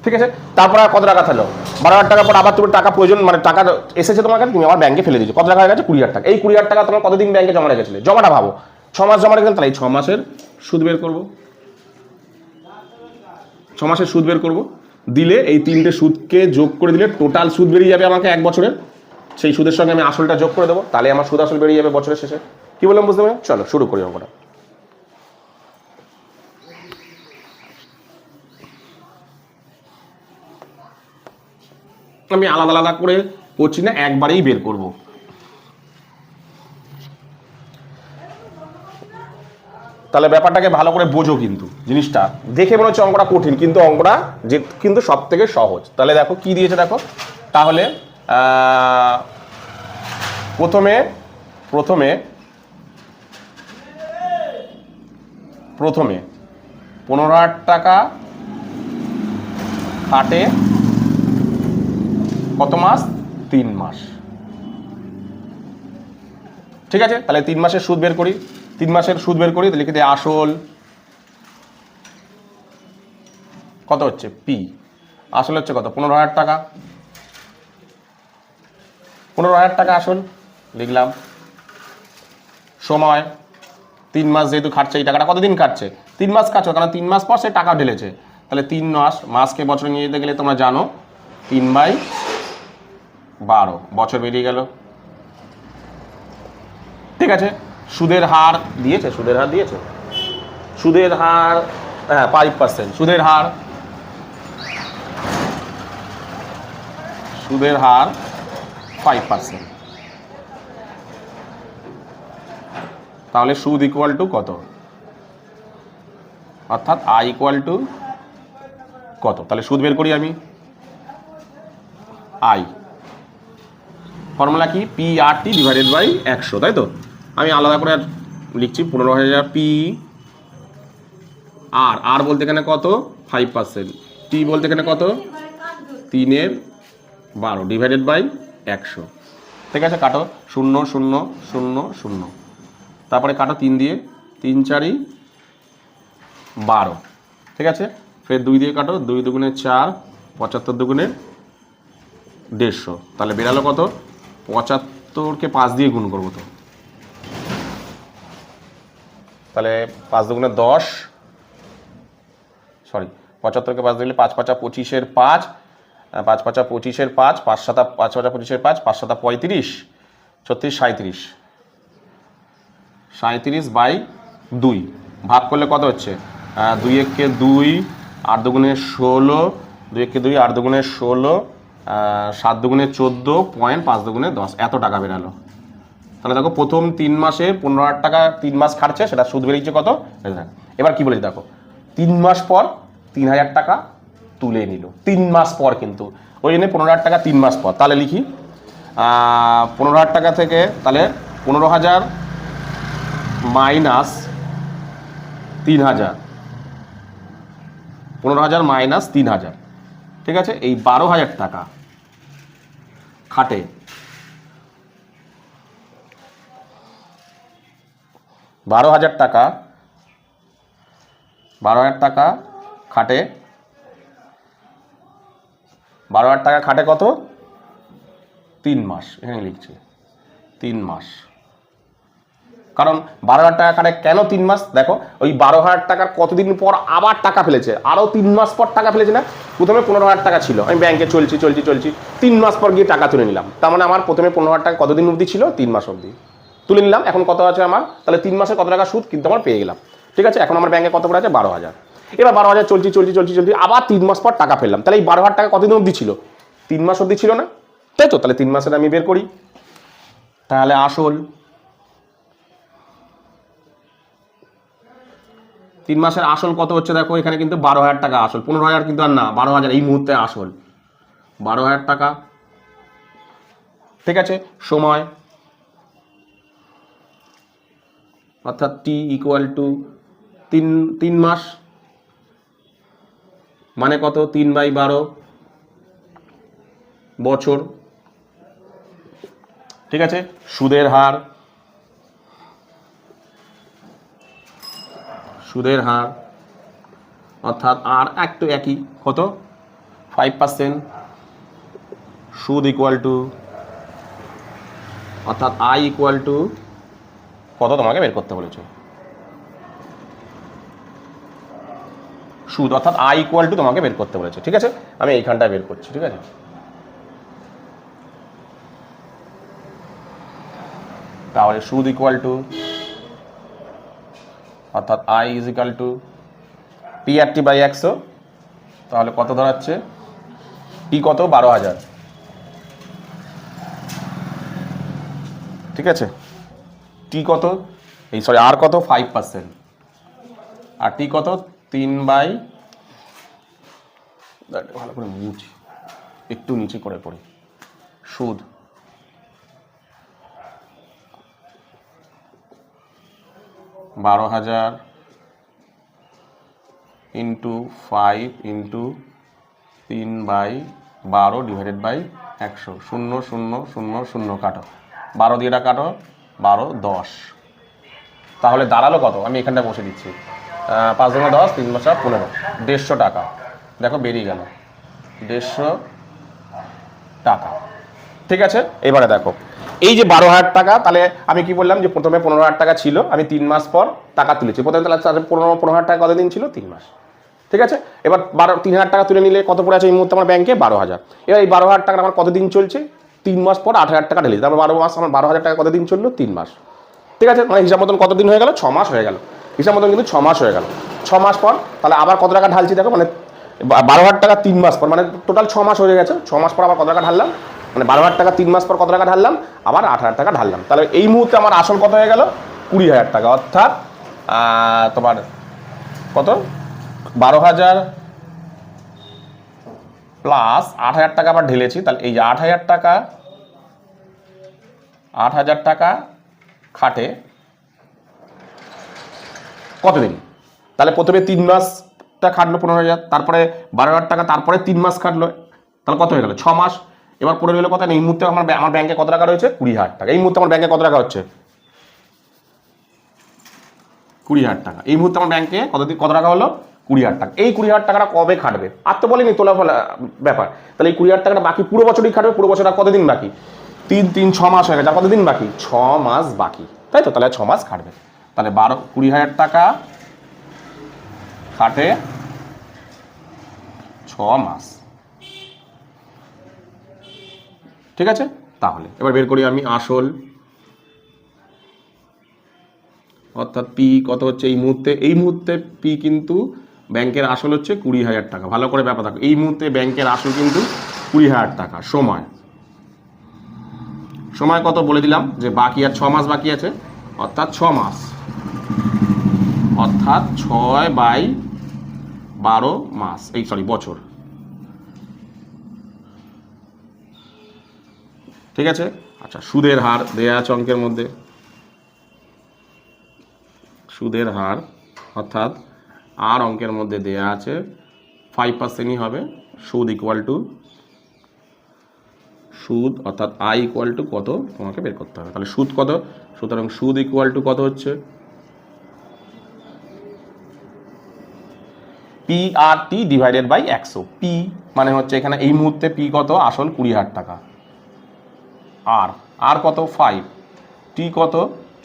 ঠিক আছে, তারপর আর কত টাকা থাকলো? 12,000 টাকা পর আবার তুমি টাকা প্রয়োজন, মানে টাকা এসেছে তোমার কাছে, তুমি আবার ব্যাংকে ফেলে দিচ্ছ, কত টাকা হয়ে গেছে? 20,000 টাকা। এই 20,000 টাকা তোমার কতদিন ব্যাংকে জমা রেখেছিলে? জমাটা ভাবো, 6 মাস জমা রেখেছিলেন, তাহলে এই 6 মাসের সুদ বের করবো। 6 মাসের সুদ বের করবো, দিলে এই 3টে সুদকে যোগ করে দিলে টোটাল সুদ বেরিয়ে যাবে আমাকে 1 বছরের। সেই সুদের সঙ্গে আমি আসলটা যোগ করে দেবো, তাহলে আমার সুদ আসল বেরিয়ে যাবে বছরের শেষে। কি বললাম বুঝতে পারবেন? চলো শুরু করি অঙ্কটা। আমি আলাদা আলাদা করে করছি না, একবারেই বের করব। তাহলে ব্যাপারটাকে ভালো করে বোঝো, কিন্তু জিনিসটা দেখে মনে হচ্ছে অঙ্কটা কঠিন, কিন্তু অঙ্কটা যে কিন্তু সব থেকে সহজ। তাহলে দেখো কি দিয়েছে দেখো। তাহলে প্রথমে প্রথমে প্রথমে 15,000 টাকা খাটে কত মাস? 3 মাস। ঠিক আছে, তাহলে 3 মাসের সুদ বের করি। 3 মাসের সুদ বের করি, লিখে দিই আসল কত হচ্ছে? পি। আসল হচ্ছে কত? 15,000 টাকা। 15,000 টাকা আসল লিখলাম। সময় 3 মাস যেহেতু খাটছে, এই টাকাটা কতদিন খাটছে? 3 মাস খাটছে, কারণ 3 মাস পর সে টাকা ঢেলেছে। তাহলে 3 মাস, মাসকে বছরে নিয়ে যেতে গেলে তোমরা জানো 3/12 বছর বেরিয়ে গেল। ঠিক আছে, সুদের হার দিয়েছে, সুদের হার দিয়েছে, সুদের হার হ্যাঁ 5%। সুদের হার 5%। তাহলে সুদ ইকুয়াল টু কত? অর্থাৎ আই ইকুয়াল টু কত? তাহলে সুদ বের করি আমি। আই ফর্মুলা কি? PRT ডিভাইডেড বাই 100, তাই তো? আমি আলাদা করে লিখছি 15,000 পি আর বলতে এখানে কত? 5%। টি বলতে এখানে কত? 3/12 ডিভাইডেড বাই 100। ঠিক আছে, কাটো 0 0 0 0, তারপরে কাটো 3 দিয়ে, 3 4 12, ঠিক আছে, ফের 2 দিয়ে কাটো, 2 দুগুণে 4, 75 দুগুণে 150, তাহলে বেরালো কত, 75কে 5 দিয়ে গুণ করবো তো, তাহলে 5 দুগুণে 10, সরি 75কে 5 দিলে 5 5 25-এর 5, 5 5 25-এর 5, 5 7 5 5 25-এর 5, 5 7 35, 36 37 বাই 2 ভাগ করলে কত হচ্ছে, 2 1-কে 2, 8 দুগুণে 16, 2 1-কে 2, 8 দুগুণে 16, 7 দুগুণে 14, 5 দুগুণে 10, এত টাকা বেরালো। তাহলে দেখো প্রথম 3 মাসে 15,000 টাকা 3 মাস খাটছে, সেটা সুদ বেরিয়েছে কত। এবার কি বলেছি দেখো, 3 মাস পর 3,000 টাকা তুলে নিল, 3 মাস পর, কিন্তু ওই জন্য 15,000 টাকা 3 মাস পর। তাহলে লিখি 15,000 টাকা থেকে, তাহলে 15,000 মাইনাস 3,000, 15,000 মাইনাস 3,000, ঠিক আছে, এই 12,000 টাকা খাটে, 12,000 টাকা, 12,000 টাকা খাটে, 12,000 টাকা খাটে কত, 3 মাস, এখানে লিখছি 3 মাস। কারণ 12,000 টাকা খাটে কেন 3 মাস, দেখো ওই 12,000 টাকার কতদিন পর আবার টাকা ফেলেছে, আরও 3 মাস পর টাকা ফেলেছে না। প্রথমে 15,000 টাকা ছিল, আমি ব্যাংকে চলছি 3 মাস পর গিয়ে টাকা তুলে নিলাম, তার মানে আমার প্রথমে 15,000 টাকা কতদিন অবধি ছিল, 3 মাস অবধি তুলে নিলাম। এখন কত আছে আমার, তাহলে 3 মাসে কত টাকা সুদ কিন্তু আমার পেয়ে গেলাম, ঠিক আছে। এখন আমার ব্যাংকে কত করে আছে, 12,000। এবার 12,000 চলছি, আবার 3 মাস পর টাকা ফেললাম, তাহলে এই 12,000 টাকা কতদিন অবধি ছিল, 3 মাস অবধি ছিল না, তাই তো। তাহলে 3 মাসের আমি বের করি, তাহলে আসল 3 মাসের আসল কত হচ্ছে, দেখো এখানে কিন্তু 12,000 টাকা আসল, 15,000 কিন্তু আর না, 12,000 এই মুহূর্তে আসল, 12,000 টাকা, ঠিক আছে। সময় অর্থাৎ টি ইকুয়াল টু 3 মাস, মানে কত, 3/12 বছর, ঠিক আছে। সুদের হার, অর্থাৎ আর একটু একই, কত, 5%, সুদ ইকুয়াল টু, অর্থাৎ আই ইকুয়াল টু কত তোমাকে বের করতে বলেছে, সুদ অর্থাৎ আই ইকুয়াল টু তোমাকে বের করতে বলেছে, ঠিক আছে। আমি এইখানটায় বের করছি, ঠিক আছে। তাহলে সুদ ইকুয়াল টু, অর্থাৎ I is equal to T R T by 100, তাহলে কত দাঁড়াচ্ছে, টি কত, 12,000, ঠিক আছে। টি কত, এই সরি আর কত, 5%, আর টি কত, 3/, ভালো করে মুছি, একটু নিচে করে পড়ি, সুদ 12,000 ইন্টু 5 ইন্টু 3/12 ডিভাইডেড বাই 100, 0 0 0 0 কাটো, 12 দিয়ে কাটো, 12 10, তাহলে দাঁড়ালো কত, আমি এখানটা বসে দিচ্ছি, 5 × 10, 3 × 7 15, 150 টাকা, দেখো বেরিয়ে গেল 150 টাকা, ঠিক আছে। এবারে দেখো এই যে 12,000 টাকা, তাহলে আমি কি বললাম যে প্রথমে 15,000 টাকা ছিল, আমি 3 মাস পর টাকা তুলেছি, প্রথমে তাহলে 15,000 টাকা কতদিন ছিল, 3 মাস, ঠিক আছে। এবার 3,000 টাকা তুলে নিলে কত পড়ে আছে এই মুহূর্তে আমার ব্যাংকে, 12,000। এবার এই 12,000 টাকা আমার কতদিন চলছে, 3 মাস পর 8,000 টাকা ঢেলেছি, তারপর 12 মাস আমার 12,000 টাকা কতদিন চললো, 3 মাস, ঠিক আছে। মানে হিসাব মতন কতদিন হয়ে গেল, 6 মাস হয়ে গেল, হিসাব মতন কিন্তু 6 মাস হয়ে গেল। 6 মাস পর তাহলে আবার কত টাকা ঢালছি দেখো, মানে 12,000 টাকা 3 মাস পর, মানে টোটাল 6 মাস হয়ে গেছে, 6 মাস পর আবার কত টাকা ঢাললাম, মানে 12,000 টাকা 3 মাস পর কত টাকা ঢাললাম, আবার 8,000 টাকা ঢাললাম, তাহলে এই মুহূর্তে আমার আসল কত হয়ে গেল, 20,000 টাকা, অর্থাৎ তোমার কত, 12,000 প্লাস 8,000 টাকা আবার ঢেলেছি, তাহলে এই যে 8,000 টাকা খাটে কতদিন, তাহলে প্রথমে 3 মাসটা খাটলো 15,000, তারপরে 12,000 টাকা, তারপরে 3 মাস খাটলো, তাহলে কত হয়ে গেল, 6 মাস। এবার পড়ে রইল কথা, এই মুহূর্তে আমার ব্যাংকে কত টাকা রয়েছে? 20,000 টাকা। এই মুহূর্তে আমার ব্যাংকে কত টাকা হচ্ছে? 20,000 টাকা। এই মুহূর্তে আমার ব্যাংকে কত টাকা হলো? 20,000 টাকা। এই 20,000 টাকাটা কবে খাটবে? আর তো বলেনি তোলা ফলা ব্যাপার। তাহলে এই 20,000 টাকাটা বাকি পুরো বছরই খাটবে। পুরো বছর আর কতদিন বাকি? 6 মাস হয়ে গেছে। আর কতদিন বাকি? 6 মাস বাকি, তাই তো? তাহলে 6 মাস খাটবে। তাহলে 20,000 টাকা খাটে 6 মাস, ঠিক আছে? তাহলে এবার বের করি আমি আসল, অর্থাৎ পি কত হচ্ছে এই মুহূর্তে পি কিন্তু ব্যাংকের আসল হচ্ছে 20,000 টাকা। ভালো করে ব্যাপার থাকো, এই মুহূর্তে ব্যাংকের আসল কিন্তু 20,000 টাকা। সময় কত বলে দিলাম যে বাকি আর 6 মাস বাকি আছে, অর্থাৎ 6 মাস, অর্থাৎ 6/12 মাস, বছর, ঠিক আছে? আচ্ছা, সুদের হার দেয়া আছে অঙ্কের মধ্যে। সুদের হার অর্থাৎ আর অঙ্কের মধ্যে দেয়া আছে 5%ই হবে। সুদ অর্থাৎ আই ইকুয়াল টু কত তোমাকে বের করতে হবে। তাহলে সুদ কত? সুতরাং সুদ ইকুয়াল টু কত হচ্ছে? PRT divided by 100। পি মানে হচ্ছে এখানে এই মুহূর্তে পি কত? আসল 20,000 টাকা। আর কত? 5। টি কত?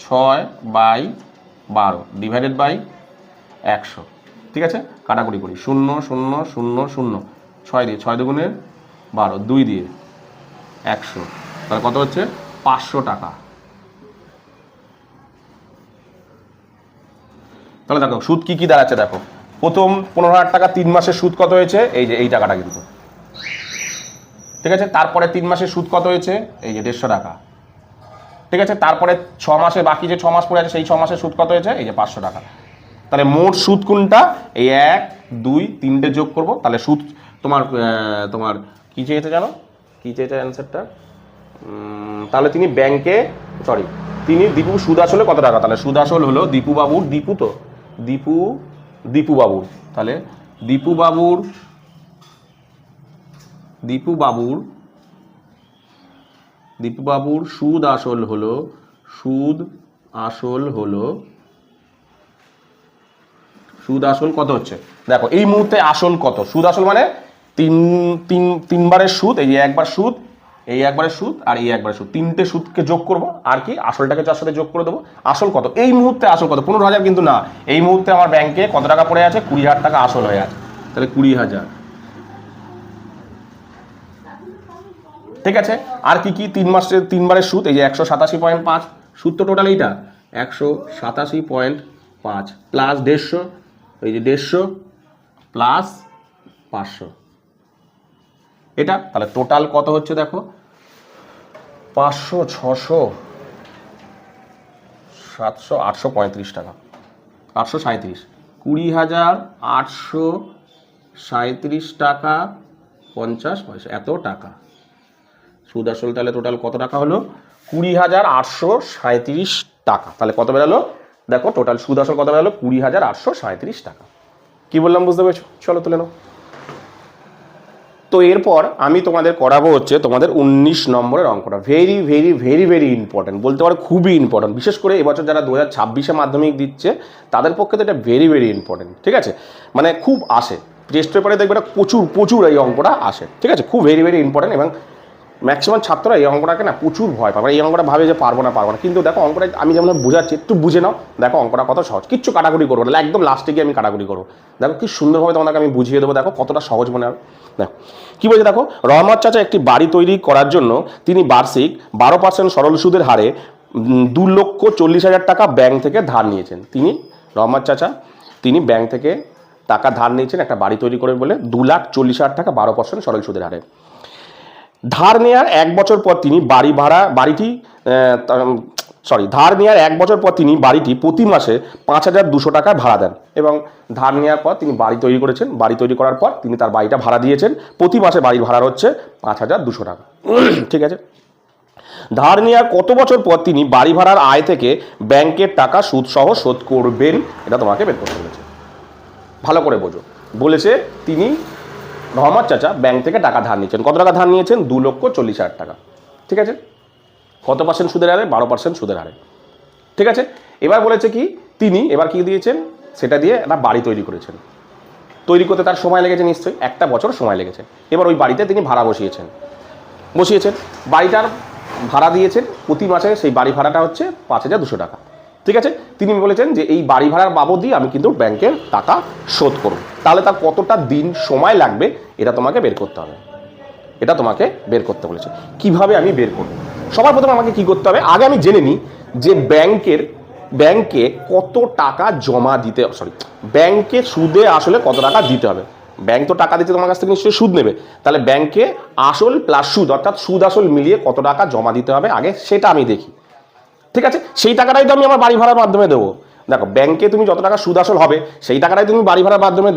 6/12 ডিভাইডেড বাই 100, ঠিক আছে? কাটাকুটি করি, 0 0 0 0, 6 দিয়ে 6 দুগুণে 12, 2 দিয়ে 100, তাহলে কত হচ্ছে? 500 টাকা। তাহলে দেখো সুদ কি কি দাঁড়াচ্ছে, দেখো প্রথম 15,000 টাকা 3 মাসের সুদ কত হয়েছে? এই যে এই টাকাটা কিন্তু, ঠিক আছে? তারপরে 3 মাসের সুদ কত হয়েছে? এই যে 150 টাকা, ঠিক আছে? তারপরে 6 মাসে বাকি যে 6 মাস পড়ে আছে সেই 6 মাসের সুদ কত হয়েছে? এই যে 500 টাকা। তাহলে মোট সুদ কোনটা? এই 1 2 3টে যোগ করব। তাহলে সুদ তোমার কি চেয়েছে জানো? কি চেয়েছে অ্যান্সারটা? তাহলে তিনি দীপু সুদ আসলে কত টাকা? তাহলে সুদ আসল হলো দীপু বাবুর তাহলে দীপু বাবুর সুদ আসল কত হচ্ছে? দেখো এই মুহূর্তে আসল কত? সুদ আসল মানে তিনবারের সুদ, এই যে একবার সুদ, এই একবারের সুদ আর এই একবারের সুদ, 3টে সুদকে যোগ করব আর কি আসলটাকে যার সাথে যোগ করে দেবো। আসল কত? এই মুহূর্তে আসল কত? 15,000 কিন্তু না, এই মুহূর্তে আমার ব্যাংকে কত টাকা পড়ে আছে? 20,000 টাকা আসল হয়ে আছে। তাহলে 20,000, ঠিক আছে? আর কি কি? 3বারের সুদ, এই যে 187.5, সুদ তো টোটাল এইটা 187.5 প্লাস 150, এই যে 150 প্লাস 500, এটা। তাহলে টোটাল কত হচ্ছে দেখো? 500 600 700 835 টাকা, 837, 20,837 টাকা 50 পয়সা, এত টাকা সুদ আসল। তাহলে টোটাল কত টাকা হলো? 20,837 টাকা। তাহলে কত বেরালো? দেখো টোটাল সুদ আসল কত বেরালো? 20,837 টাকা। কি বললাম বুঝতে পেরেছো? চলো তুলে নাও। তো এরপর আমি তোমাদের করাবো হচ্ছে তোমাদের 19 নম্বরের অঙ্কটা। Very very very very important, বলতে পারো খুবই ইম্পর্টেন্ট। বিশেষ করে এবছর যারা 2026-এ মাধ্যমিক দিচ্ছে তাদের পক্ষে তো এটা ভেরি ভেরি ইম্পর্টেন্ট, ঠিক আছে? মানে খুব আসে টেস্ট পেপারে, দেখবে এটা প্রচুর এই অঙ্কটা আসে, ঠিক আছে? খুব ভেরি ভেরি ইম্পর্টেন্ট। এবং ম্যাক্সিমাম ছাত্ররা এই অঙ্কটাকে না প্রচুর ভয় পাবে। এই অঙ্কটা ভাবে যে পারবো না, কিন্তু দেখো অঙ্কটা আমি যেমন বোঝাচ্ছি একটু বুঝে নাও। দেখো অঙ্কটা কত সহজ, কিচ্ছু কাটাকুটি করবো না, একদম লাস্টে গিয়ে আমি কাটাকুটি করবো। দেখো কি সুন্দরভাবে তোমাদেরকে আমি বুঝিয়ে দেবো। দেখো কতটা সহজ মনে হবে। দেখো কি বলছে, দেখো রহমত চাচা একটি বাড়ি তৈরি করার জন্য তিনি বার্ষিক 12% সরল সুদের হারে 2,40,000 টাকা ব্যাংক থেকে ধার নিয়েছেন। রহমত চাচা তিনি ব্যাংক থেকে টাকা ধার নিয়েছেন একটা বাড়ি তৈরি করে বলে 2,40,000 টাকা 12% সরল সুদের হারে। ধার নেওয়ার 1 বছর পর তিনি বাড়িটি প্রতি মাসে 5,200 টাকায় ভাড়া দেন। এবং ধার নেওয়ার পর তিনি বাড়ি তৈরি করেছেন। বাড়ি তৈরি করার পর তিনি তার বাড়িটা ভাড়া দিয়েছেন। প্রতি মাসে বাড়ির ভাড়া হচ্ছে 5,200 টাকা, ঠিক আছে? ধার নেওয়ার কত বছর পর তিনি বাড়ি ভাড়ার আয় থেকে ব্যাংকের টাকা সুদসহ শোধ করবেন? এটা তোমাকে বের করতে বলেছে। ভালো করে বোঝো। বলেছে তিনি রহমত চাচা ব্যাংক থেকে টাকা ধার নিয়েছেন। কত টাকা ধার নিয়েছেন? 2,40,000 টাকা। ঠিক আছে, কত পার্সেন্ট সুদের হারে? 12% সুদের হারে। ঠিক আছে, এবার বলেছে কি তিনি এবার কি দিয়েছেন, সেটা দিয়ে একটা বাড়ি তৈরি করেছেন। তৈরি করতে তার সময় লেগেছে নিশ্চয়ই, 1 বছর সময় লেগেছে। এবার ওই বাড়িতে তিনি ভাড়া বসিয়েছেন। বাড়িটার ভাড়া দিয়েছেন প্রতি মাসে, সেই বাড়ি ভাড়াটা হচ্ছে 5,200 টাকা। ঠিক আছে, তিনি বলেছেন যে এই বাড়ি ভাড়ার বাবদই আমি কিন্তু ব্যাংকের টাকা শোধ করব। তাহলে তার কতটা দিন সময় লাগবে এটা তোমাকে বের করতে হবে, এটা তোমাকে বের করতে বলেছে। কিভাবে আমি বের করব? সবার প্রথমে আমাকে কি করতে হবে, আগে আমি জেনে নিই যে ব্যাংকে কত টাকা জমা দিতে, ব্যাংকে সুদে আসলে কত টাকা দিতে হবে। ব্যাংক তো টাকা দিতে তোমার কাছ থেকে নিশ্চয়ই সুদ নেবে, তাহলে ব্যাংকে আসল প্লাস সুদ অর্থাৎ সুদ আসল মিলিয়ে কত টাকা জমা দিতে হবে আগে সেটা আমি দেখি। ঠিক আছে, সেই টাকাটাই তো আমি আমার বাড়ি ভাড়ার মাধ্যমে দেবো। দেখো, ব্যাংকে তুমি যত টাকা সুদ আসল হবে সেই টাকাটাই তুমি বাড়ি ভাড়ার মাধ্যমে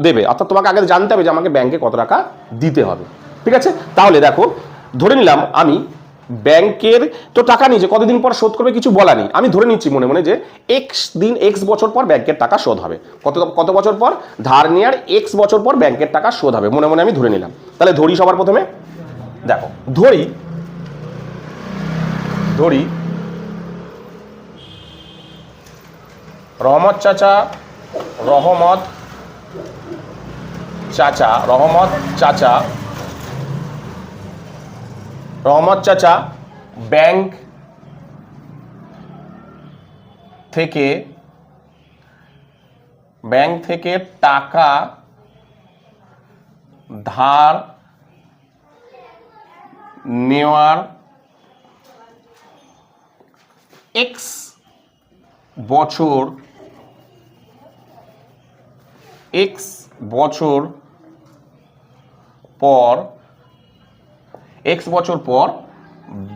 দেবে, অর্থাৎ তোমাকে আগে জানতে হবে যে আমাকে ব্যাংকে কত টাকা দিতে হবে। ঠিক আছে, তাহলে দেখো ধরে নিলাম আমি ব্যাংকের তো টাকা নিয়েছে, কতদিন পর শোধ করবে কিছু বলা নেই, আমি ধরে নিচ্ছি মনে মনে যে এক্স বছর পর ব্যাংকের টাকা শোধ হবে। কত বছর পর? ধার নেওয়ার এক্স বছর পর ব্যাংকের টাকা শোধ হবে, মনে মনে আমি ধরে নিলাম। তাহলে ধরি সবার প্রথমে, দেখো ধরি রহমত চাচা ব্যাংক থেকে টাকা ধার নেওয়ার এক্স বছর পর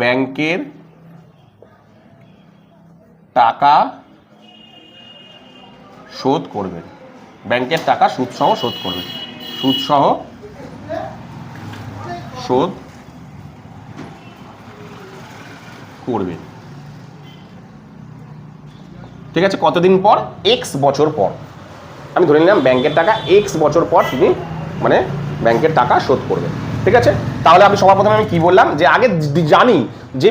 ব্যাংকের টাকা শোধ করবেন, ব্যাংকের টাকা সুদসহ শোধ করবেন, সুদসহ শোধ করবেন। ঠিক আছে, কতদিন পর? এক্স বছর পর। আমি ধরে নিলাম ব্যাংকের টাকা এক্স বছর পর তিনি মানে ব্যাংকের টাকা শোধ করবেন। ঠিক আছে, তাহলে আমি সবার প্রথমে আমি কি বললাম যে আগে জানি যে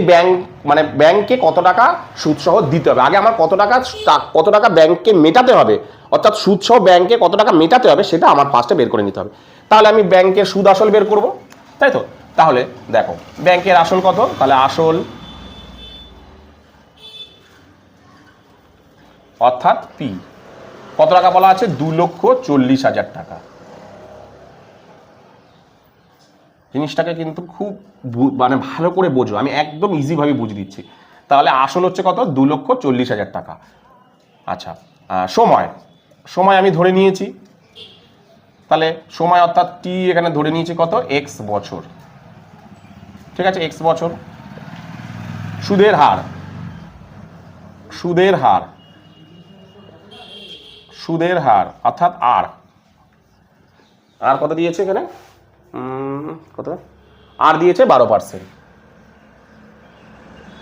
ব্যাংকে কত টাকা সুদসহ দিতে হবে। আগে আমার কত টাকা ব্যাংকে মেটাতে হবে, অর্থাৎ সুদসহ ব্যাংকে কত টাকা মেটাতে হবে সেটা আমার ফার্স্টে বের করে নিতে হবে। তাহলে আমি ব্যাংকের সুদ আসল বের করব, তাই তো? তাহলে দেখো ব্যাংকের আসল কত, তাহলে আসল অর্থাৎ পি কত টাকা বলা আছে? 2,40,000 টাকা। জিনিসটাকে কিন্তু খুব ভালো করে বোঝো, আমি একদম ইজিভাবে বুঝিয়ে দিচ্ছি। তাহলে আসল হচ্ছে কত? 2,40,000 টাকা। আচ্ছা, সময় আমি ধরে নিয়েছি, তাহলে সময় অর্থাৎ টি এখানে ধরে নিয়েছি কত? এক্স বছর। ঠিক আছে, এক্স বছর। সুদের হার অর্থাৎ আর কত দিয়েছে এখানে? কত আর দিয়েছে? 12%।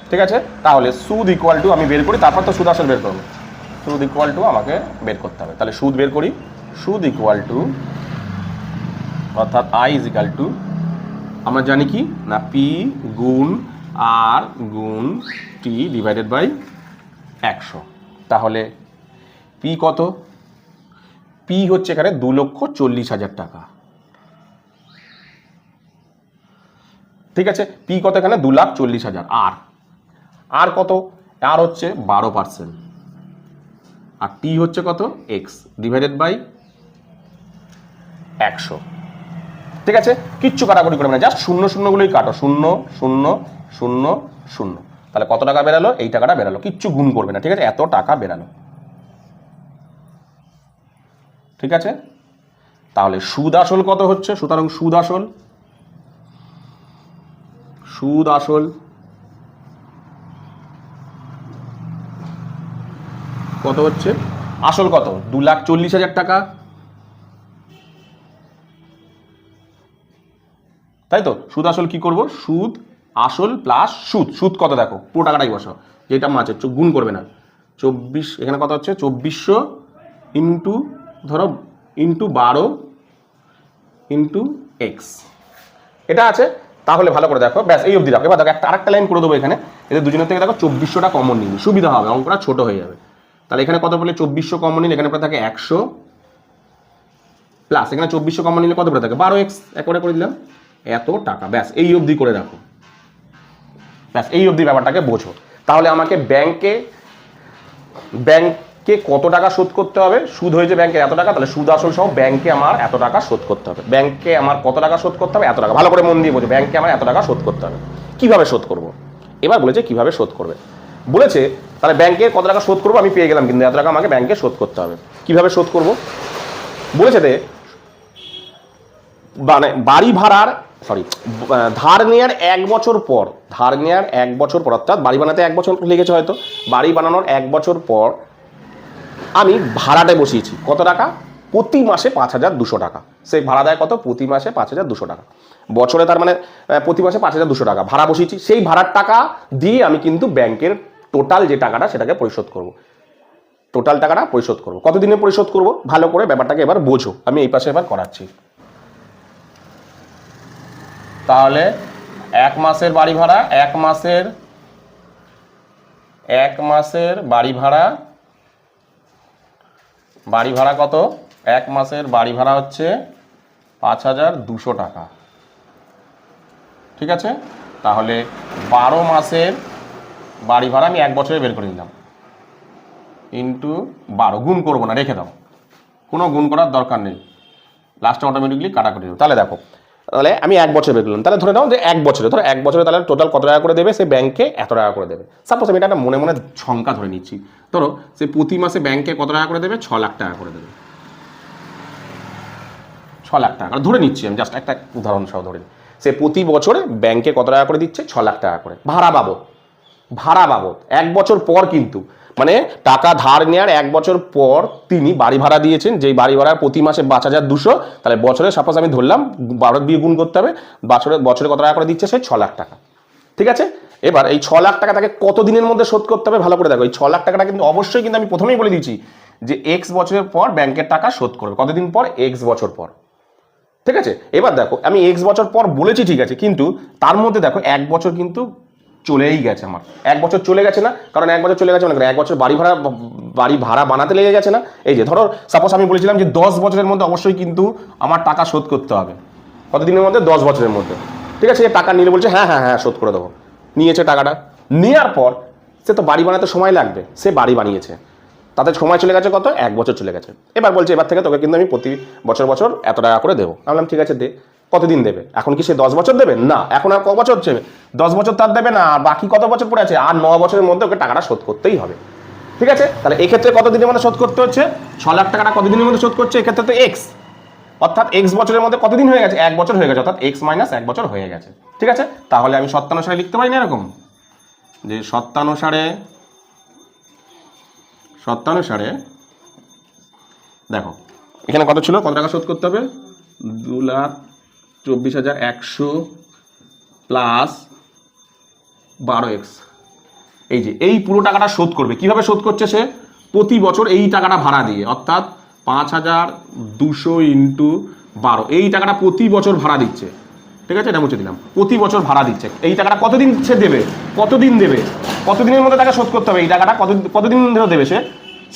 ঠিক আছে, তাহলে সুদ ইকুয়াল টু আমি বের করি, তারপর তো সুদ আসল বের করবো। সুদ ইকুয়াল টু আমাকে বের করতে হবে, তাহলে সুদ বের করি। সুদ ইকুয়াল টু অর্থাৎ আই ইজ ইকাল টু, আমরা জানি কি না, পি গুণ আর গুণ টি ডিভাইডেড বাই 100। তাহলে পি কত? পি হচ্ছে এখানে 2,40,000 টাকা। ঠিক আছে, পি কত এখানে? 2,40,000। আর কত? আর হচ্ছে 12%, আর টি হচ্ছে কত? X divided by 100। ঠিক আছে, কিচ্ছু কাটাকুটি করবে না, জাস্ট শূন্যগুলোই কাটো, 0 0 0 0। তাহলে কত টাকা বেরালো? এই টাকাটা বেরালো, কিচ্ছু গুণ করবে না। ঠিক আছে, এত টাকা বেরালো। ঠিক আছে, তাহলে সুদ আসল কত হচ্ছে? সুতরাং সুদ আসল কত হচ্ছে? আসল কত? 2,40,000 টাকা, তাই তো? সুদ আসল কি করব? সুদ আসল প্লাস সুদ কত? দেখো পুরো টাকাটাই বসো, যেটা মাছের গুণ করবে না। 24 এখানে কত হচ্ছে? 2400 ইন্টু ধরো ইন্টু 12 ইন্টু এক্স, এটা আছে। তাহলে ভালো করে দেখো, ব্যাস এই অবধি রাখো। এবার দেখো একটা আরেকটা লাইন করে দেবো এখানে, এদের দুজনের থেকে দেখো 2400টা কমন নিন, সুবিধা হবে, অঙ্কটা ছোট হয়ে যাবে। তাহলে এখানে কত বলে 2400 কমন নিন, এখানে পরে থাকে 100 প্লাস এখানে 2400 কমন নিলে কত পড়ে থাকে 12x, একবারে করে দিলাম এত টাকা। ব্যাস এই অবধি করে রাখো, ব্যাস এই অবধি ব্যাপারটাকে বোঝো। তাহলে আমাকে ব্যাংকে কত টাকা শোধ করতে হবে, সুদ হয়েছে ব্যাংকের এত টাকা, তাহলে সুদ আসল সহ ব্যাংকে আমার এত টাকা শোধ করতে হবে। ব্যাংকে আমার কত টাকা শোধ করতে হবে, এত টাকা। ভালো করে মন দিয়ে বোঝো, ব্যাংকে আমার এত টাকা শোধ করতে হবে। কিভাবে শোধ করব, এবার বলেছে কিভাবে শোধ করবে। বলেছে তাহলে ব্যাংকে কত টাকা শোধ করবো আমি পেয়ে গেলাম, কিন্তু এত টাকা আমাকে ব্যাংকে শোধ করতে হবে। কিভাবে শোধ করব বলেছে দে, মানে বাড়ি ভাড়ার ধার নেওয়ার 1 বছর পর, ধার নেওয়ার 1 বছর পর, অর্থাৎ বাড়ি বানাতে 1 বছর লেগেছে হয়তো, বাড়ি বানানোর 1 বছর পর আমি ভাড়াটা বসিয়েছি কত টাকা, প্রতি মাসে 5200 টাকা। সেই ভাড়া দেয় কত, প্রতি মাসে 5200 টাকা, বছরে তার মানে প্রতি মাসে 5200 টাকা ভাড়া বসিয়েছি। সেই ভাড়ার টাকা দিয়ে আমি কিন্তু ব্যাংকের টোটাল যে টাকাটা সেটাকে পরিশোধ করব, টোটাল টাকাটা পরিশোধ করব। কতদিনে পরিশোধ করব, ভালো করে ব্যাপারটাকে এবার বোঝো। আমি এই পাশে এবার করাচ্ছি। তাহলে 1 মাসের বাড়ি ভাড়া, 1 মাসের বাড়ি ভাড়া কত, 1 মাসের বাড়ি ভাড়া হচ্ছে 5200 টাকা, ঠিক আছে। তাহলে 12 মাসের বাড়ি ভাড়া আমি 1 বছরে বের করে নিলাম, ইন্টু 12, গুণ করবো না, রেখে দাও, কোনো গুণ করার দরকার নেই, লাস্টে অটোমেটিকলি কাটাকুটি দেবো। তাহলে দেখো, তাহলে আমি 1 বছর বের করলাম, তাহলে ধরে নাও যে 1 বছরে, ধরো 1 বছরে তাহলে টোটাল কত টাকা করে দেবে, সে ব্যাংকে এত টাকা করে দেবে। সাপোজ আমি এটা একটা মনে মনে সংখ্যা ধরে নিচ্ছি, ধরো সে প্রতি মাসে ব্যাংকে কত টাকা করে দেবে, 6 লাখ টাকা করে দেবে, 6 লাখ টাকা ধরে নিচ্ছি আমি, জাস্ট একটা উদাহরণ সহ ধরে নিই। সে প্রতি বছরে ব্যাংকে কত টাকা করে দিচ্ছে, 6 লাখ টাকা করে ভাড়া বাবদ। 1 বছর পর কিন্তু, মানে টাকা ধার নেওয়ার 1 বছর পর তিনি বাড়ি ভাড়া দিয়েছেন, যেই বাড়ি ভাড়া প্রতি মাসে 5200, তাহলে বছরে সাপোজ আমি ধরলাম 12 দিয়ে গুণ করতে হবে, বছরে কত টাকা করে দিচ্ছে, সে 6 লাখ টাকা, ঠিক আছে। এবার এই 6 লাখ টাকা তাকে কত দিনের মধ্যে শোধ করতে হবে, ভালো করে দেখো। এই 6 লাখ টাকাটা কিন্তু অবশ্যই, কিন্তু আমি প্রথমেই বলে দিচ্ছি যে এক্স বছরের পর ব্যাংকের টাকা শোধ করবে, কতদিন পর, এক্স বছর পর, ঠিক আছে। এবার দেখো আমি এক্স বছর পর বলেছি, ঠিক আছে, কিন্তু তার মধ্যে দেখো 1 বছর কিন্তু চলেই গেছে আমার, 1 বছর চলে গেছে না, কারণ 1 বছর চলে গেছে মানে 1 বছর বাড়ি ভাড়া বানাতে লেগে গেছে না। এই যে ধরো সাপোজ আমি বলেছিলাম যে 10 বছরের মধ্যে অবশ্যই কিন্তু আমার টাকা শোধ করতে হবে, কতদিনের মধ্যে, 10 বছরের মধ্যে, ঠিক আছে। টাকা নিলে বলছে হ্যাঁ হ্যাঁ হ্যাঁ শোধ করে দেবো, নিয়েছে টাকাটা। নেওয়ার পর সে তো বাড়ি বানাতে সময় লাগবে, সে বাড়ি বানিয়েছে, তাতে সময় চলে গেছে কত, 1 বছর চলে গেছে। এবার বলছে এবার থেকে তোকে কিন্তু আমি প্রতি বছর এত টাকা করে দেবো। আমি বললাম ঠিক আছে দে। কতদিন দেবে, এখন কি সে 10 বছর দেবে না, এখন আর ক বছর দেবে, 10 বছর তার দেবে না, আর বাকি কত বছর পড়ে আছে, আর 9 বছরের মধ্যে ওকে টাকাটা শোধ করতেই হবে, ঠিক আছে। তাহলে এক্ষেত্রে কত দিনের মধ্যে শোধ করতে হচ্ছে, 6 লাখ টাকাটা কতদিনের মধ্যে শোধ করছে, এক্ষেত্রে তো এক্স, অর্থাৎ এক্স বছরের মধ্যে কতদিন হয়ে গেছে, 1 বছর হয়ে গেছে, অর্থাৎ এক্স মাইনাস 1 বছর হয়ে গেছে, ঠিক আছে। তাহলে আমি শর্তানুসারে লিখতে পারি না এরকম, যে শর্তানুসারে দেখো এখানে কত ছিল, কত টাকা শোধ করতে হবে, 2,24,100 প্লাস 12x, এই যে এই পুরো টাকাটা শোধ করবে। কিভাবে শোধ করছে সে, প্রতি বছর এই টাকাটা ভাড়া দিয়ে, অর্থাৎ 5200 ইন্টু 12, এই টাকাটা প্রতি বছর ভাড়া দিচ্ছে, ঠিক আছে, এটা মুছে দিলাম, প্রতি বছর ভাড়া দিচ্ছে। এই টাকাটা কতদিন সে দেবে, কতদিনের মধ্যে টাকা শোধ করতে হবে, এই টাকাটা কতদিন ধরে দেবে সে,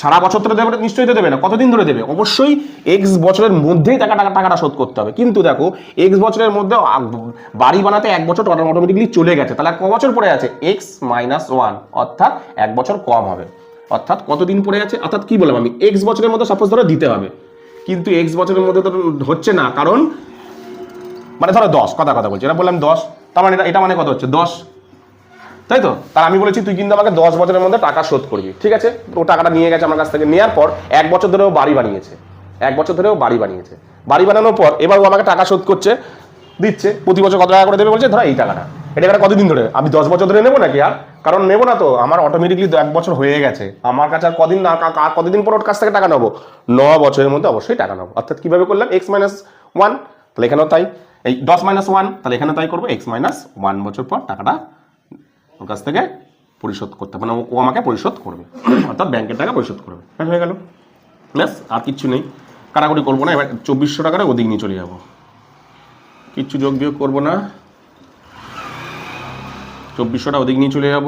সারা বছর ধরে দেবে নিশ্চয়ই তো দেবে না, কতদিন ধরে দেবে, অবশ্যই এক্স বছরের মধ্যেই টাকাটা শোধ করতে হবে। কিন্তু দেখো এক্স বছরের মধ্যে বাড়ি বানাতে 1 বছর অটোমেটিকলি চলে গেছে, তাহলে ক বছর পড়ে আছে, এক্স মাইনাস 1, অর্থাৎ 1 বছর কম হবে, অর্থাৎ কতদিন পড়ে আছে, অর্থাৎ কি বললাম আমি, এক্স বছরের মধ্যে সাপোজ ধরো দিতে হবে, কিন্তু এক্স বছরের মধ্যে তো হচ্ছে না, কারণ মানে ধরো 10, কথা বলছি, এটা বললাম 10, তার মানে এটা মানে কত হচ্ছে 10, তাই তো। তার আমি বলেছি তুই কিন্তু আমাকে 10 বছরের মধ্যে টাকা শোধ করবি, ঠিক আছে। ও টাকাটা নিয়ে গেছে আমার কাছ থেকে, নেওয়ার পর 1 বছর ধরে ও বাড়ি বানিয়েছে, বাড়ি বানানোর পর এবার ও আমাকে টাকা শোধ করছে, দিচ্ছে, প্রতি বছর কত টাকা করে দেবে বলছে, ধরো এই টাকাটা, এটা কতদিন ধরে, আমি 10 বছর ধরে নেবো নাকি, আর কারণ নেবো না তো, আমার অটোমেটিকলি 1 বছর হয়ে গেছে, আমার কাছে আর কতদিন পর ওর কাছ থেকে টাকা নেবো, 9 বছরের মধ্যে অবশ্যই টাকা নেবো। অর্থাৎ কিভাবে করলাম, এক্স মাইনাস 1, তাহলে এখানেও তাই, এই 10 মাইনাস 1, তাহলে এখানে তাই করবো, এক্স মাইনাস 1 বছর পর টাকাটা ওর কাছ থেকে পরিশোধ করতে, মানে ও আমাকে পরিশোধ করবে, অর্থাৎ ব্যাংকের টাকা পরিশোধ করবে, হয়ে গেল, ব্যাস আর কিচ্ছু নেই, কাটাকুটি করবো না। এবার 2400 টাকাটা ওদিক নিয়ে চলে যাবো, কিচ্ছু যোগ বিয়োগ করবো না, 2400টা ওদিক নিয়ে চলে যাব।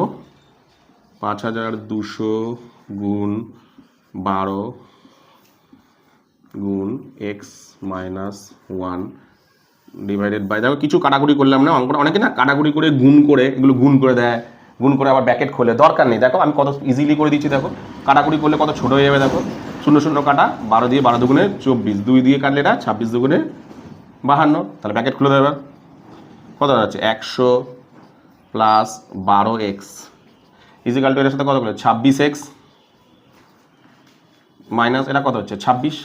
5200 গুণ 12 গুণ এক্স মাইনাস 1 ডিভাইডেড বাই, দেখো কিছু কাটাকুটি করলাম না, অঙ্কটা অনেকে না কাটাকুটি করে গুণ করে এগুলো গুণ করে দেয়, গুণ করে আবার ব্র্যাকেট খোলে, দরকার নেই। দেখো আমি কত ইজিলি করে দিচ্ছি, দেখো কাটাকুটি করলে কত ছোট হয়ে যাবে। দেখো 0 0 কাটা, 12 দিয়ে 12 দুগুণে 24, 2 দিয়ে কাটলে এটা 26 দুগুণে 52, তাহলে ব্র্যাকেট খুলে দেবে। কত হচ্ছে 100 প্লাস 12x ইজিক্যাল টু এর সাথে কত করলে 26x মাইনাস এটা কত হচ্ছে 26,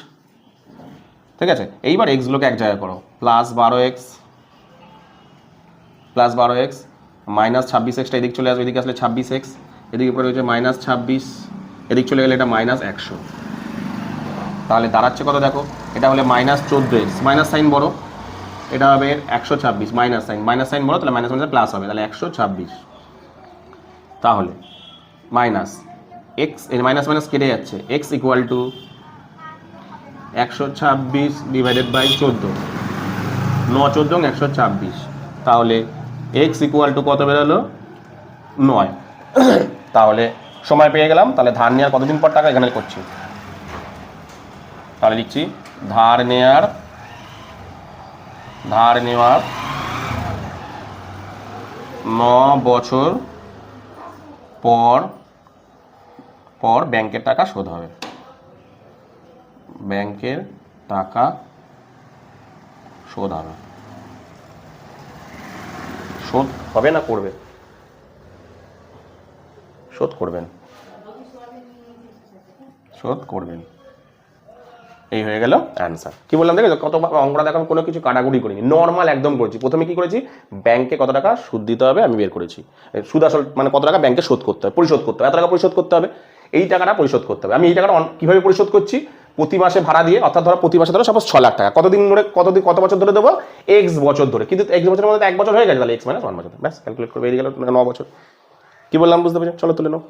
ঠিক আছে। এইবার এক্সগুলোকে এক জায়গায় করো, প্লাস 12x মাইনাস 26xটা এদিক চলে আসবে, এদিকে আসলে 26x, এদিকে পরে হচ্ছে মাইনাস 26, এদিক চলে গেলে এটা মাইনাস 100, তাহলে দাঁড়াচ্ছে কত দেখো, এটা হলে মাইনাস 14x, মাইনাস সাইন বড়, এটা হবে 126, মাইনাস সাইন বড়, তাহলে মাইনাস মাইনাস প্লাস হবে, তাহলে 126, তাহলে মাইনাস এক্স এর মাইনাস মাইনাস কেটে যাচ্ছে, x equal to 126 divided by 14, 9 14 126, তাহলে এক্স ইকুয়াল টু কত বেরোলো 9। তাহলে সময় পেয়ে গেলাম, তাহলে ধার নেওয়ার কতদিন পর টাকা এখানে করছি, তাহলে লিখছি ধার নেওয়ার 9 বছর পর ব্যাংকের টাকা শোধ হবে, ব্যাংকের টাকা শোধ হবে। শোধ হবে না করবে, শোধ করবেন, এই হয়ে গেল অ্যান্সার। কি বললাম দেখো, কত অঙ্কটা দেখো কোনো কিছু কাটাকুটি করিনি, নর্মাল একদম করেছি। প্রথমে কি করেছি, ব্যাংকে কত টাকা সুদ দিতে হবে আমি বের করেছি, সুদ আসল মানে কত টাকা ব্যাংকে শোধ করতে হবে, পরিশোধ করতে হবে, এত টাকা পরিশোধ করতে হবে, এই টাকাটা পরিশোধ করতে হবে। আমি এই টাকাটা কীভাবে পরিশোধ করছি, প্রতি মাসে ভাড়া দিয়ে, অর্থাৎ ধরো প্রতি মাসে ধরো সাপোজ 6 লাখ টাকা, কত বছর ধরে দেবো, এক্স বছর ধরে, কিন্তু এক্স বছরের মধ্যে 1 বছর হয়ে গেছে, তাহলে এক্স মাইনাস 1 বছর, ব্যাস ক্যালকুলেট করবে, বেরিয়ে গেল 9 বছর। কি বললাম বুঝতে পেরেছো, চলো তুলে নাও।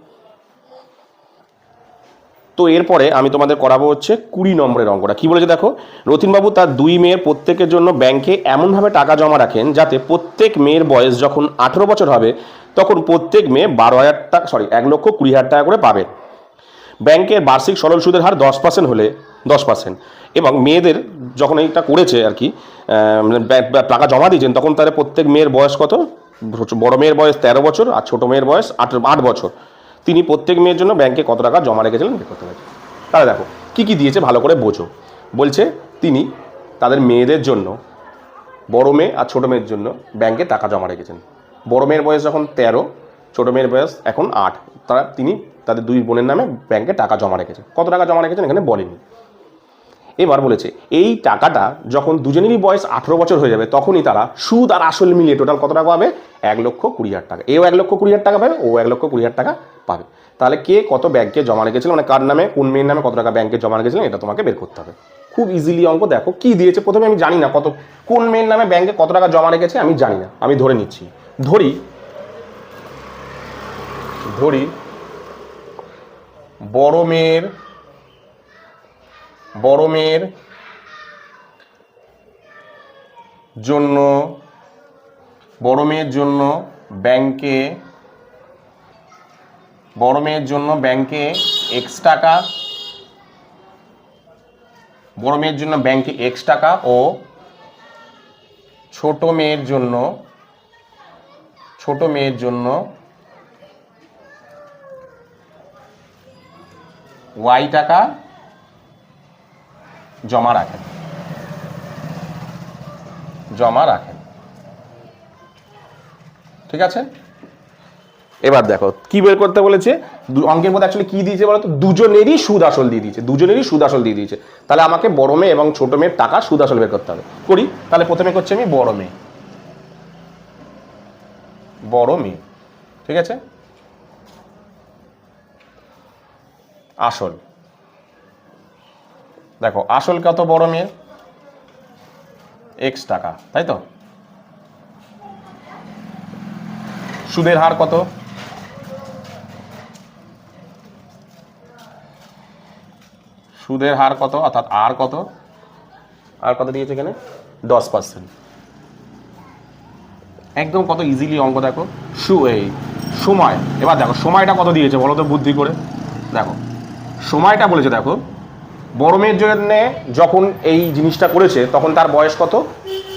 তো এরপরে আমি তোমাদের করাবো হচ্ছে 20 নম্বরের অঙ্কটা। কি বলেছে দেখো, রতিনবাবু তার 2 মেয়ের প্রত্যেকের জন্য ব্যাংকে এমনভাবে টাকা জমা রাখেন যাতে প্রত্যেক মেয়ের বয়স যখন 18 বছর হবে তখন প্রত্যেক মেয়ে 12,000 টাকা 1,20,000 টাকা করে পাবে। ব্যাংকের বার্ষিক সরল সুদের হার 10% হলে 10%, এবং মেয়েদের যখন এইটা করেছে আর কি টাকা জমা দিয়েছেন তখন তাদের প্রত্যেক মেয়ের বয়স কত, বড় মেয়ের বয়স 13 বছর আর ছোট মেয়ের বয়স 8 বছর, তিনি প্রত্যেক মেয়ের জন্য ব্যাংকে কত টাকা জমা রেখেছিলেন বের করতে পারছে। তাহলে দেখো কি কি দিয়েছে ভালো করে বোঝো। বলছে তিনি তাদের মেয়েদের জন্য, বড় মেয়ে আর ছোট মেয়ের জন্য ব্যাংকে টাকা জমা রেখেছেন। বড় মেয়ের বয়স যখন 13, ছোট মেয়ের বয়স এখন 8, তিনি তাদের 2 বোনের নামে ব্যাংকে টাকা জমা রেখেছেন। কত টাকা জমা রেখেছেন এখানে বলেনি। এবার বলেছে এই টাকাটা যখন দুজনেরই বয়স 18 বছর হয়ে যাবে তখনই তারা সুদ আর আসল মিলিয়ে টোটাল কত টাকা পাবে, 1,20,000 টাকা। এও 1,20,000 টাকা পাবে, ও 1,20,000 টাকা পাবে। তাহলে কে কত ব্যাংকে জমা রেখেছিল, মানে কার নামে কোন মেয়ের নামে কত টাকা ব্যাংকে জমা রেখেছিলেন, এটা তোমাকে বের করতে হবে। খুব ইজিলি অঙ্ক। দেখো কি দিয়েছে, প্রথমে আমি জানি না কোন মেয়ের নামে ব্যাংকে কত টাকা জমা রেখেছে, আমি জানি না, আমি ধরে নিচ্ছি। ধরি বড় মেয়ের জন্য ব্যাংকে X টাকা, ও ছোট মেয়ের জন্য Y টাকা জমা রাখেন। ঠিক আছে, এবার দেখো কি বের করতে বলেছে। অঙ্কের মধ্যে অ্যাকচুয়ালি কি দিয়েছে বলতো, দুজনেরই সুদ আসল দিয়ে দিয়েছে। তাহলে আমাকে বড় মেয়ে এবং ছোট মেয়ের টাকা সুদ আসল বের করতে হবে। করি, তাহলে প্রথমে করছি আমি বড় মেয়ে, ঠিক আছে, আসল। দেখো আসল কত বড় মেয়ের, X টাকা, তাই তো। সুদের হার কত, অর্থাৎ আর কত দিয়েছে এখানে 10%। একদম কত ইজিলি অঙ্ক দেখো। এই সময়, এবার দেখো সময়টা কত দিয়েছে বলো তো বুদ্ধি করে। দেখো সময়টা বলেছে, দেখো বড় মেয়ের জন্য যখন এই জিনিসটা করেছে তখন তার বয়স কত,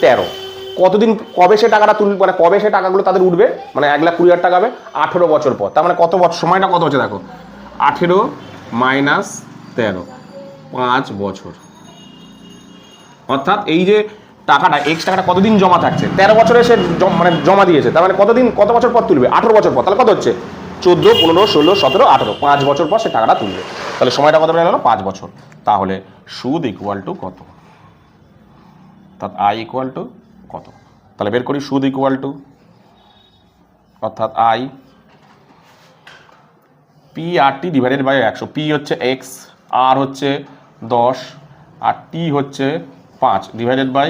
13। কতদিন, কবে সে টাকাটা তুলবে, মানে কবে সে টাকাগুলো তাদের উঠবে, মানে 1,20,000 টাকা হবে 18 বছর পর। তার মানে কত বছর, সময়টা কত হচ্ছে দেখো, 18 মাইনাস 13, 5 বছর। অর্থাৎ এই যে টাকাটা, এক্স টাকাটা কতদিন জমা থাকছে, 13 বছরে সে মানে জমা দিয়েছে, তার মানে কতদিন, কত বছর পর তুলবে, 18 বছর পর। তাহলে কত হচ্ছে 14, 15, 16, 17, 18, 5 বছর পর সে টাকাটা তুলবে। তাহলে সময়টা কত বেড়ে গেল, 5 বছর। তাহলে সুদ ইকুয়াল টু কত, অর্থাৎ আই ইকুয়াল টু কত। তাহলে বের করি সুদ ইকুয়াল টু, অর্থাৎ I P R T divided by 100। P হচ্ছে এক্স, আর হচ্ছে 10, আর টি হচ্ছে 5 ডিভাইডেড বাই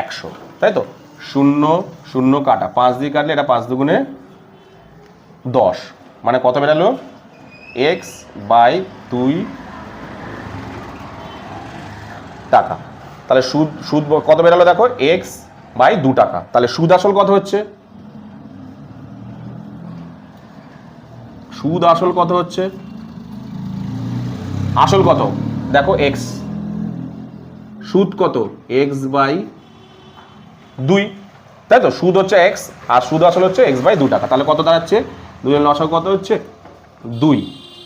100, তাই তো। 0 0 কাটা, 5 দিয়ে কাটলে এটা 5 দুগুণে 10, মানে কত বেরালো, এক্স বাই 2 টাকা। তাহলে সুদ সুদ কত বেরালো দেখো, এক্স বাই 2 টাকা। তাহলে সুদ আসল কত হচ্ছে, সুদ আসল কত হচ্ছে, আসল কত দেখো এক্স, সুদ কত এক্স বাই 2, তাই তো। সুদ হচ্ছে এক্স আর সুদ আসল হচ্ছে এক্স বাই 2 টাকা। তাহলে কত দাঁড়াচ্ছে, 2 এর লসাগু কত হচ্ছে 2।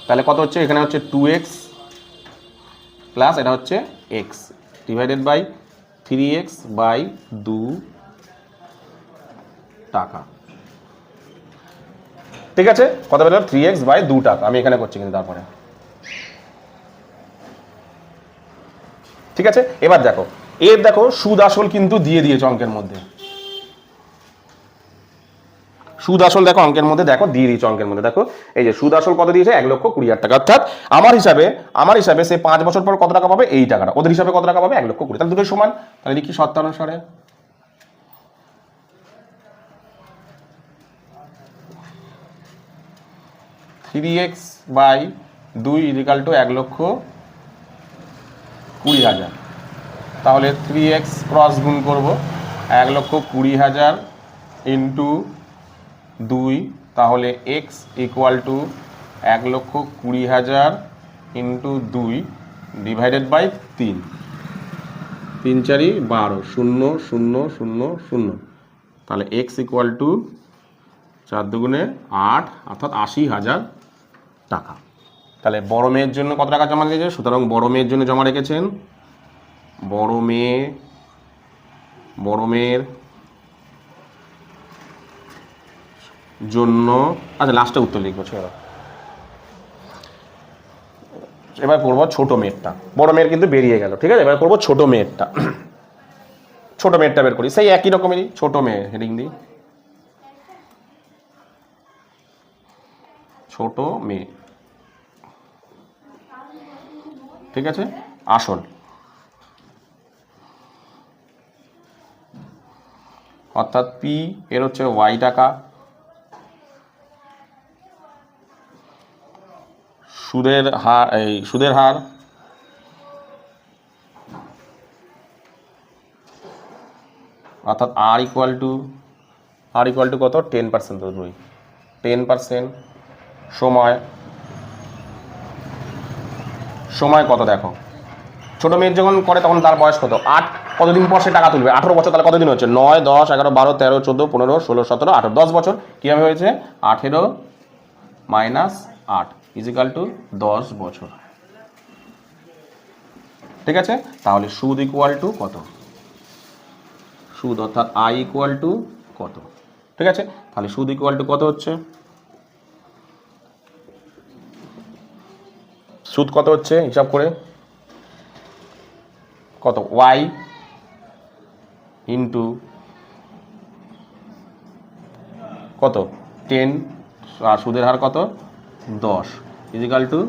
তাহলে কত হচ্ছে, এখানে হচ্ছে 2x প্লাস এটা হচ্ছে x divided by 3x by 2 টাকা। ঠিক আছে, কত বেরোলো 3x বাই 2 টাকা। আমি এখানে করছি কিন্তু তারপরে, ঠিক আছে। এবার দেখো এর দেখো সুদ আসল কিন্তু দিয়ে দিয়েছে অঙ্কের মধ্যে, সুদ আসল দেখো অঙ্কের মধ্যে দেখো দিয়ে দিয়েছে অঙ্কের মধ্যে। দেখো এই যে সুদ আসল কত দিয়েছে, 1,20,000 টাকা। অর্থাৎ আমার হিসাবে সে 5 বছর পর কত টাকা পাবে, এই টাকাটা। ওদের হিসাবে কত টাকা পাবে, 1,20,000। তাহলে দুটোই সমান। তাহলে লিখি শর্ত অনুসারে, three x by 2 equal to 1,20,000। তাহলে 3x ক্রস গুণ করবো, 1,20,000 ইন্টু 2, তাহলে x equal to 1,20,000 into 2 divided by 3, 3 4 12, 0 0 0 0। তাহলে x ইকুয়াল টু 4 দুগুণে 8, অর্থাৎ 80,000 টাকা। তাহলে বড় মেয়ের জন্য কত টাকা জমা দিয়েছে, সুতরাং বড় মেয়ের জন্য জমা রেখেছেন, বড় মেয়ের জন্য, আচ্ছা লাস্টে উত্তর লিখবো। এবার করবো ছোট মেয়েরটা, বড় মেয়ের কিন্তু বেরিয়ে গেল, ঠিক আছে। এবার করবো ছোট মেয়েরটা, ছোট মেয়েরটা বের করি, সেই একই রকমেরই ছোট মেয়ে হেডিং দিই, ছোট মেয়ে, ঠিক আছে। আসল, অর্থাৎ পি এর হচ্ছে ওয়াই টাকা, সুদের হার অর্থাৎ আর ইকুয়াল টু কত, 10%, তো 10%। সময় কত দেখো, ছোট মেয়ের যখন করে তখন তার বয়স কত, 8, কতদিন পর সে টাকা তুলবে, 18 বছর। তাহলে কতদিন হচ্ছে, 9 10 11 12 13 14 15 16 17 18, 10 বছর। কীভাবে হয়েছে, 18 মাইনাস 8 ইজিক্যাল টু 10 বছর, ঠিক আছে। তাহলে সুদ ইকুয়াল টু কত, সুদ অর্থাৎ আই ইকুয়াল টু কত, ঠিক আছে। তাহলে সুদ ইকুয়াল টু কত হচ্ছে, সুদ কত হচ্ছে হিসাব করে, কত ওয়াই ইন্টু কত 10, আর সুদের হার কত 10 ইজিক্যাল টু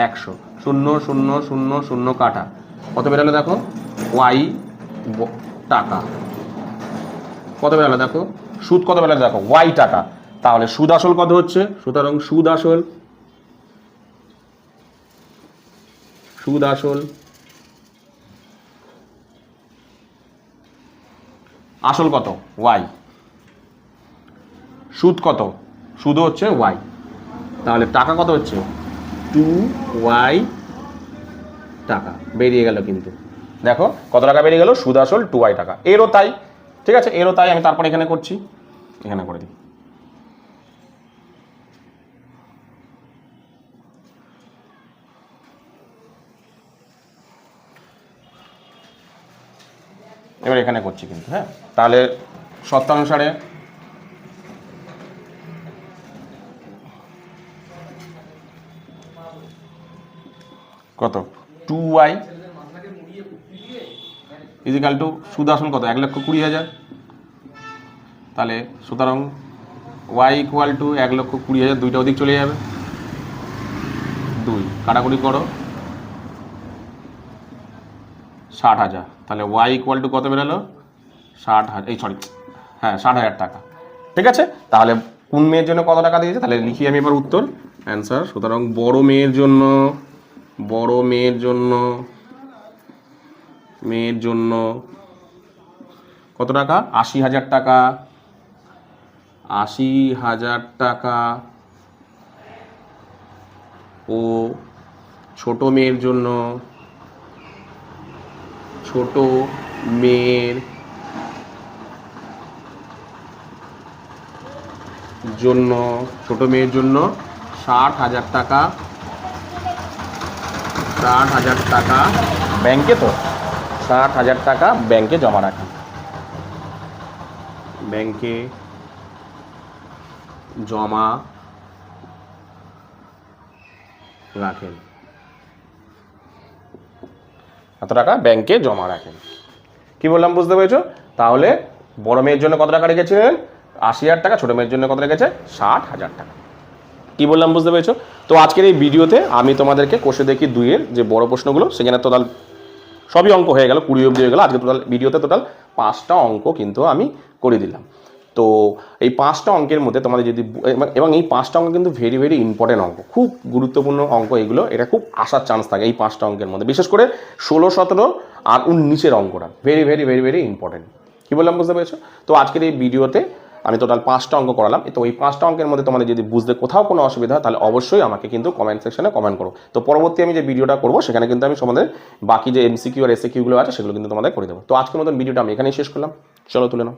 100। 0 0 0 0 কাটা, কত বেরোলো দেখো, ওয়াই টাকা। কত বেরোলো দেখো, সুদ কত বেরোলো দেখো, ওয়াই টাকা। তাহলে সুদ আসল কত হচ্ছে, সুতরাং সুদ আসল কত, ওয়াই। সুদ কত? সুদ হচ্ছে ওয়াই, তাহলে টাকা কত হচ্ছে 2y টাকা বেরিয়ে গেল। কিন্তু দেখো কত টাকা বেরিয়ে গেল, সুদ আসল 2y টাকা। এরও তাই, ঠিক আছে, এরও তাই। আমি তারপর এখানে করছি, এখানে করে দিই। এবার এখানে করছি কিন্তু, হ্যাঁ, তাহলে শর্তানুসারে কত 2y ইজিক্যাল টু সুদ আসল কত 1,20,000। তাহলে সুতরাং y ইকুয়াল টু 1,20,000, দুইটা ওদিক চলে যাবে, 2 কাটাকুটি করো 60,000। তাহলে y ইকুয়াল টু কত বেরোলো 60,000, এই সরি হ্যাঁ 60,000 টাকা। ঠিক আছে, তাহলে কোন মেয়ের জন্য কত টাকা দিয়েছে তাহলে লিখি আমি এবার উত্তর অ্যান্সার। সুতরাং বড় মেয়ের জন্য কত টাকা 80,000 টাকা, 80,000 টাকা। ও ছোট মেয়ের জন্য ছোট মেয়ের জন্য 60,000 টাকা, 60,000 টাকা ব্যাংকে, তো 60,000 টাকা ব্যাংকে জমা রাখেন, ব্যাংকে জমা রাখেন, এত টাকা ব্যাংকে জমা রাখেন। কি বললাম বুঝতে পেরেছো? তাহলে বড় মেয়ের জন্য কত টাকা রেখেছিলেন 80,000 টাকা, ছোট মেয়ের জন্য কত রেখেছে 60,000 টাকা। কি বললাম বুঝতে পেরেছো? তো আজকের এই ভিডিওতে আমি তোমাদেরকে কোষে দেখি 2-এর যে বড় প্রশ্নগুলো, সেখানে টোটাল সবই অঙ্ক হয়ে গেল, 20 অবধি হয়ে গেল। আজকে টোটাল ভিডিওতে টোটাল 5টা অঙ্ক কিন্তু আমি করে দিলাম। তো এই 5টা অঙ্কের মধ্যে তোমাদের যদি, এবং এই 5টা অঙ্ক কিন্তু ভেরি ভেরি ইম্পর্টেন্ট অঙ্ক, খুব গুরুত্বপূর্ণ অঙ্ক এগুলো, এটা খুব আসার চান্স থাকে এই 5টা অঙ্কের মধ্যে, বিশেষ করে 16, 17 আর 19-এর অঙ্কটা very very very very important. কী বললাম বুঝতে পেরেছো? তো আজকের এই ভিডিওতে আমি টোটাল 5টা অঙ্ক করালাম। তো এই 5টা অঙ্কের মধ্যে তোমাদের যদি বুঝতে কোথাও কোনো অসুবিধা হয় তাহলে অবশ্যই আমাকে কিন্তু কমেন্ট সেকশনে কমেন্ট করো। তো পরবর্তী আমি যে ভিডিওটা করবো সেখানে কিন্তু আমি তোমাদের বাকি যে MCQ আর SAQ গুলো আছে সেগুলো কিন্তু তোমাদের করে দেবো। তো আজকের মতন ভিডিওটা আমি এখানেই শেষ করলাম, চলো তুলে নাও।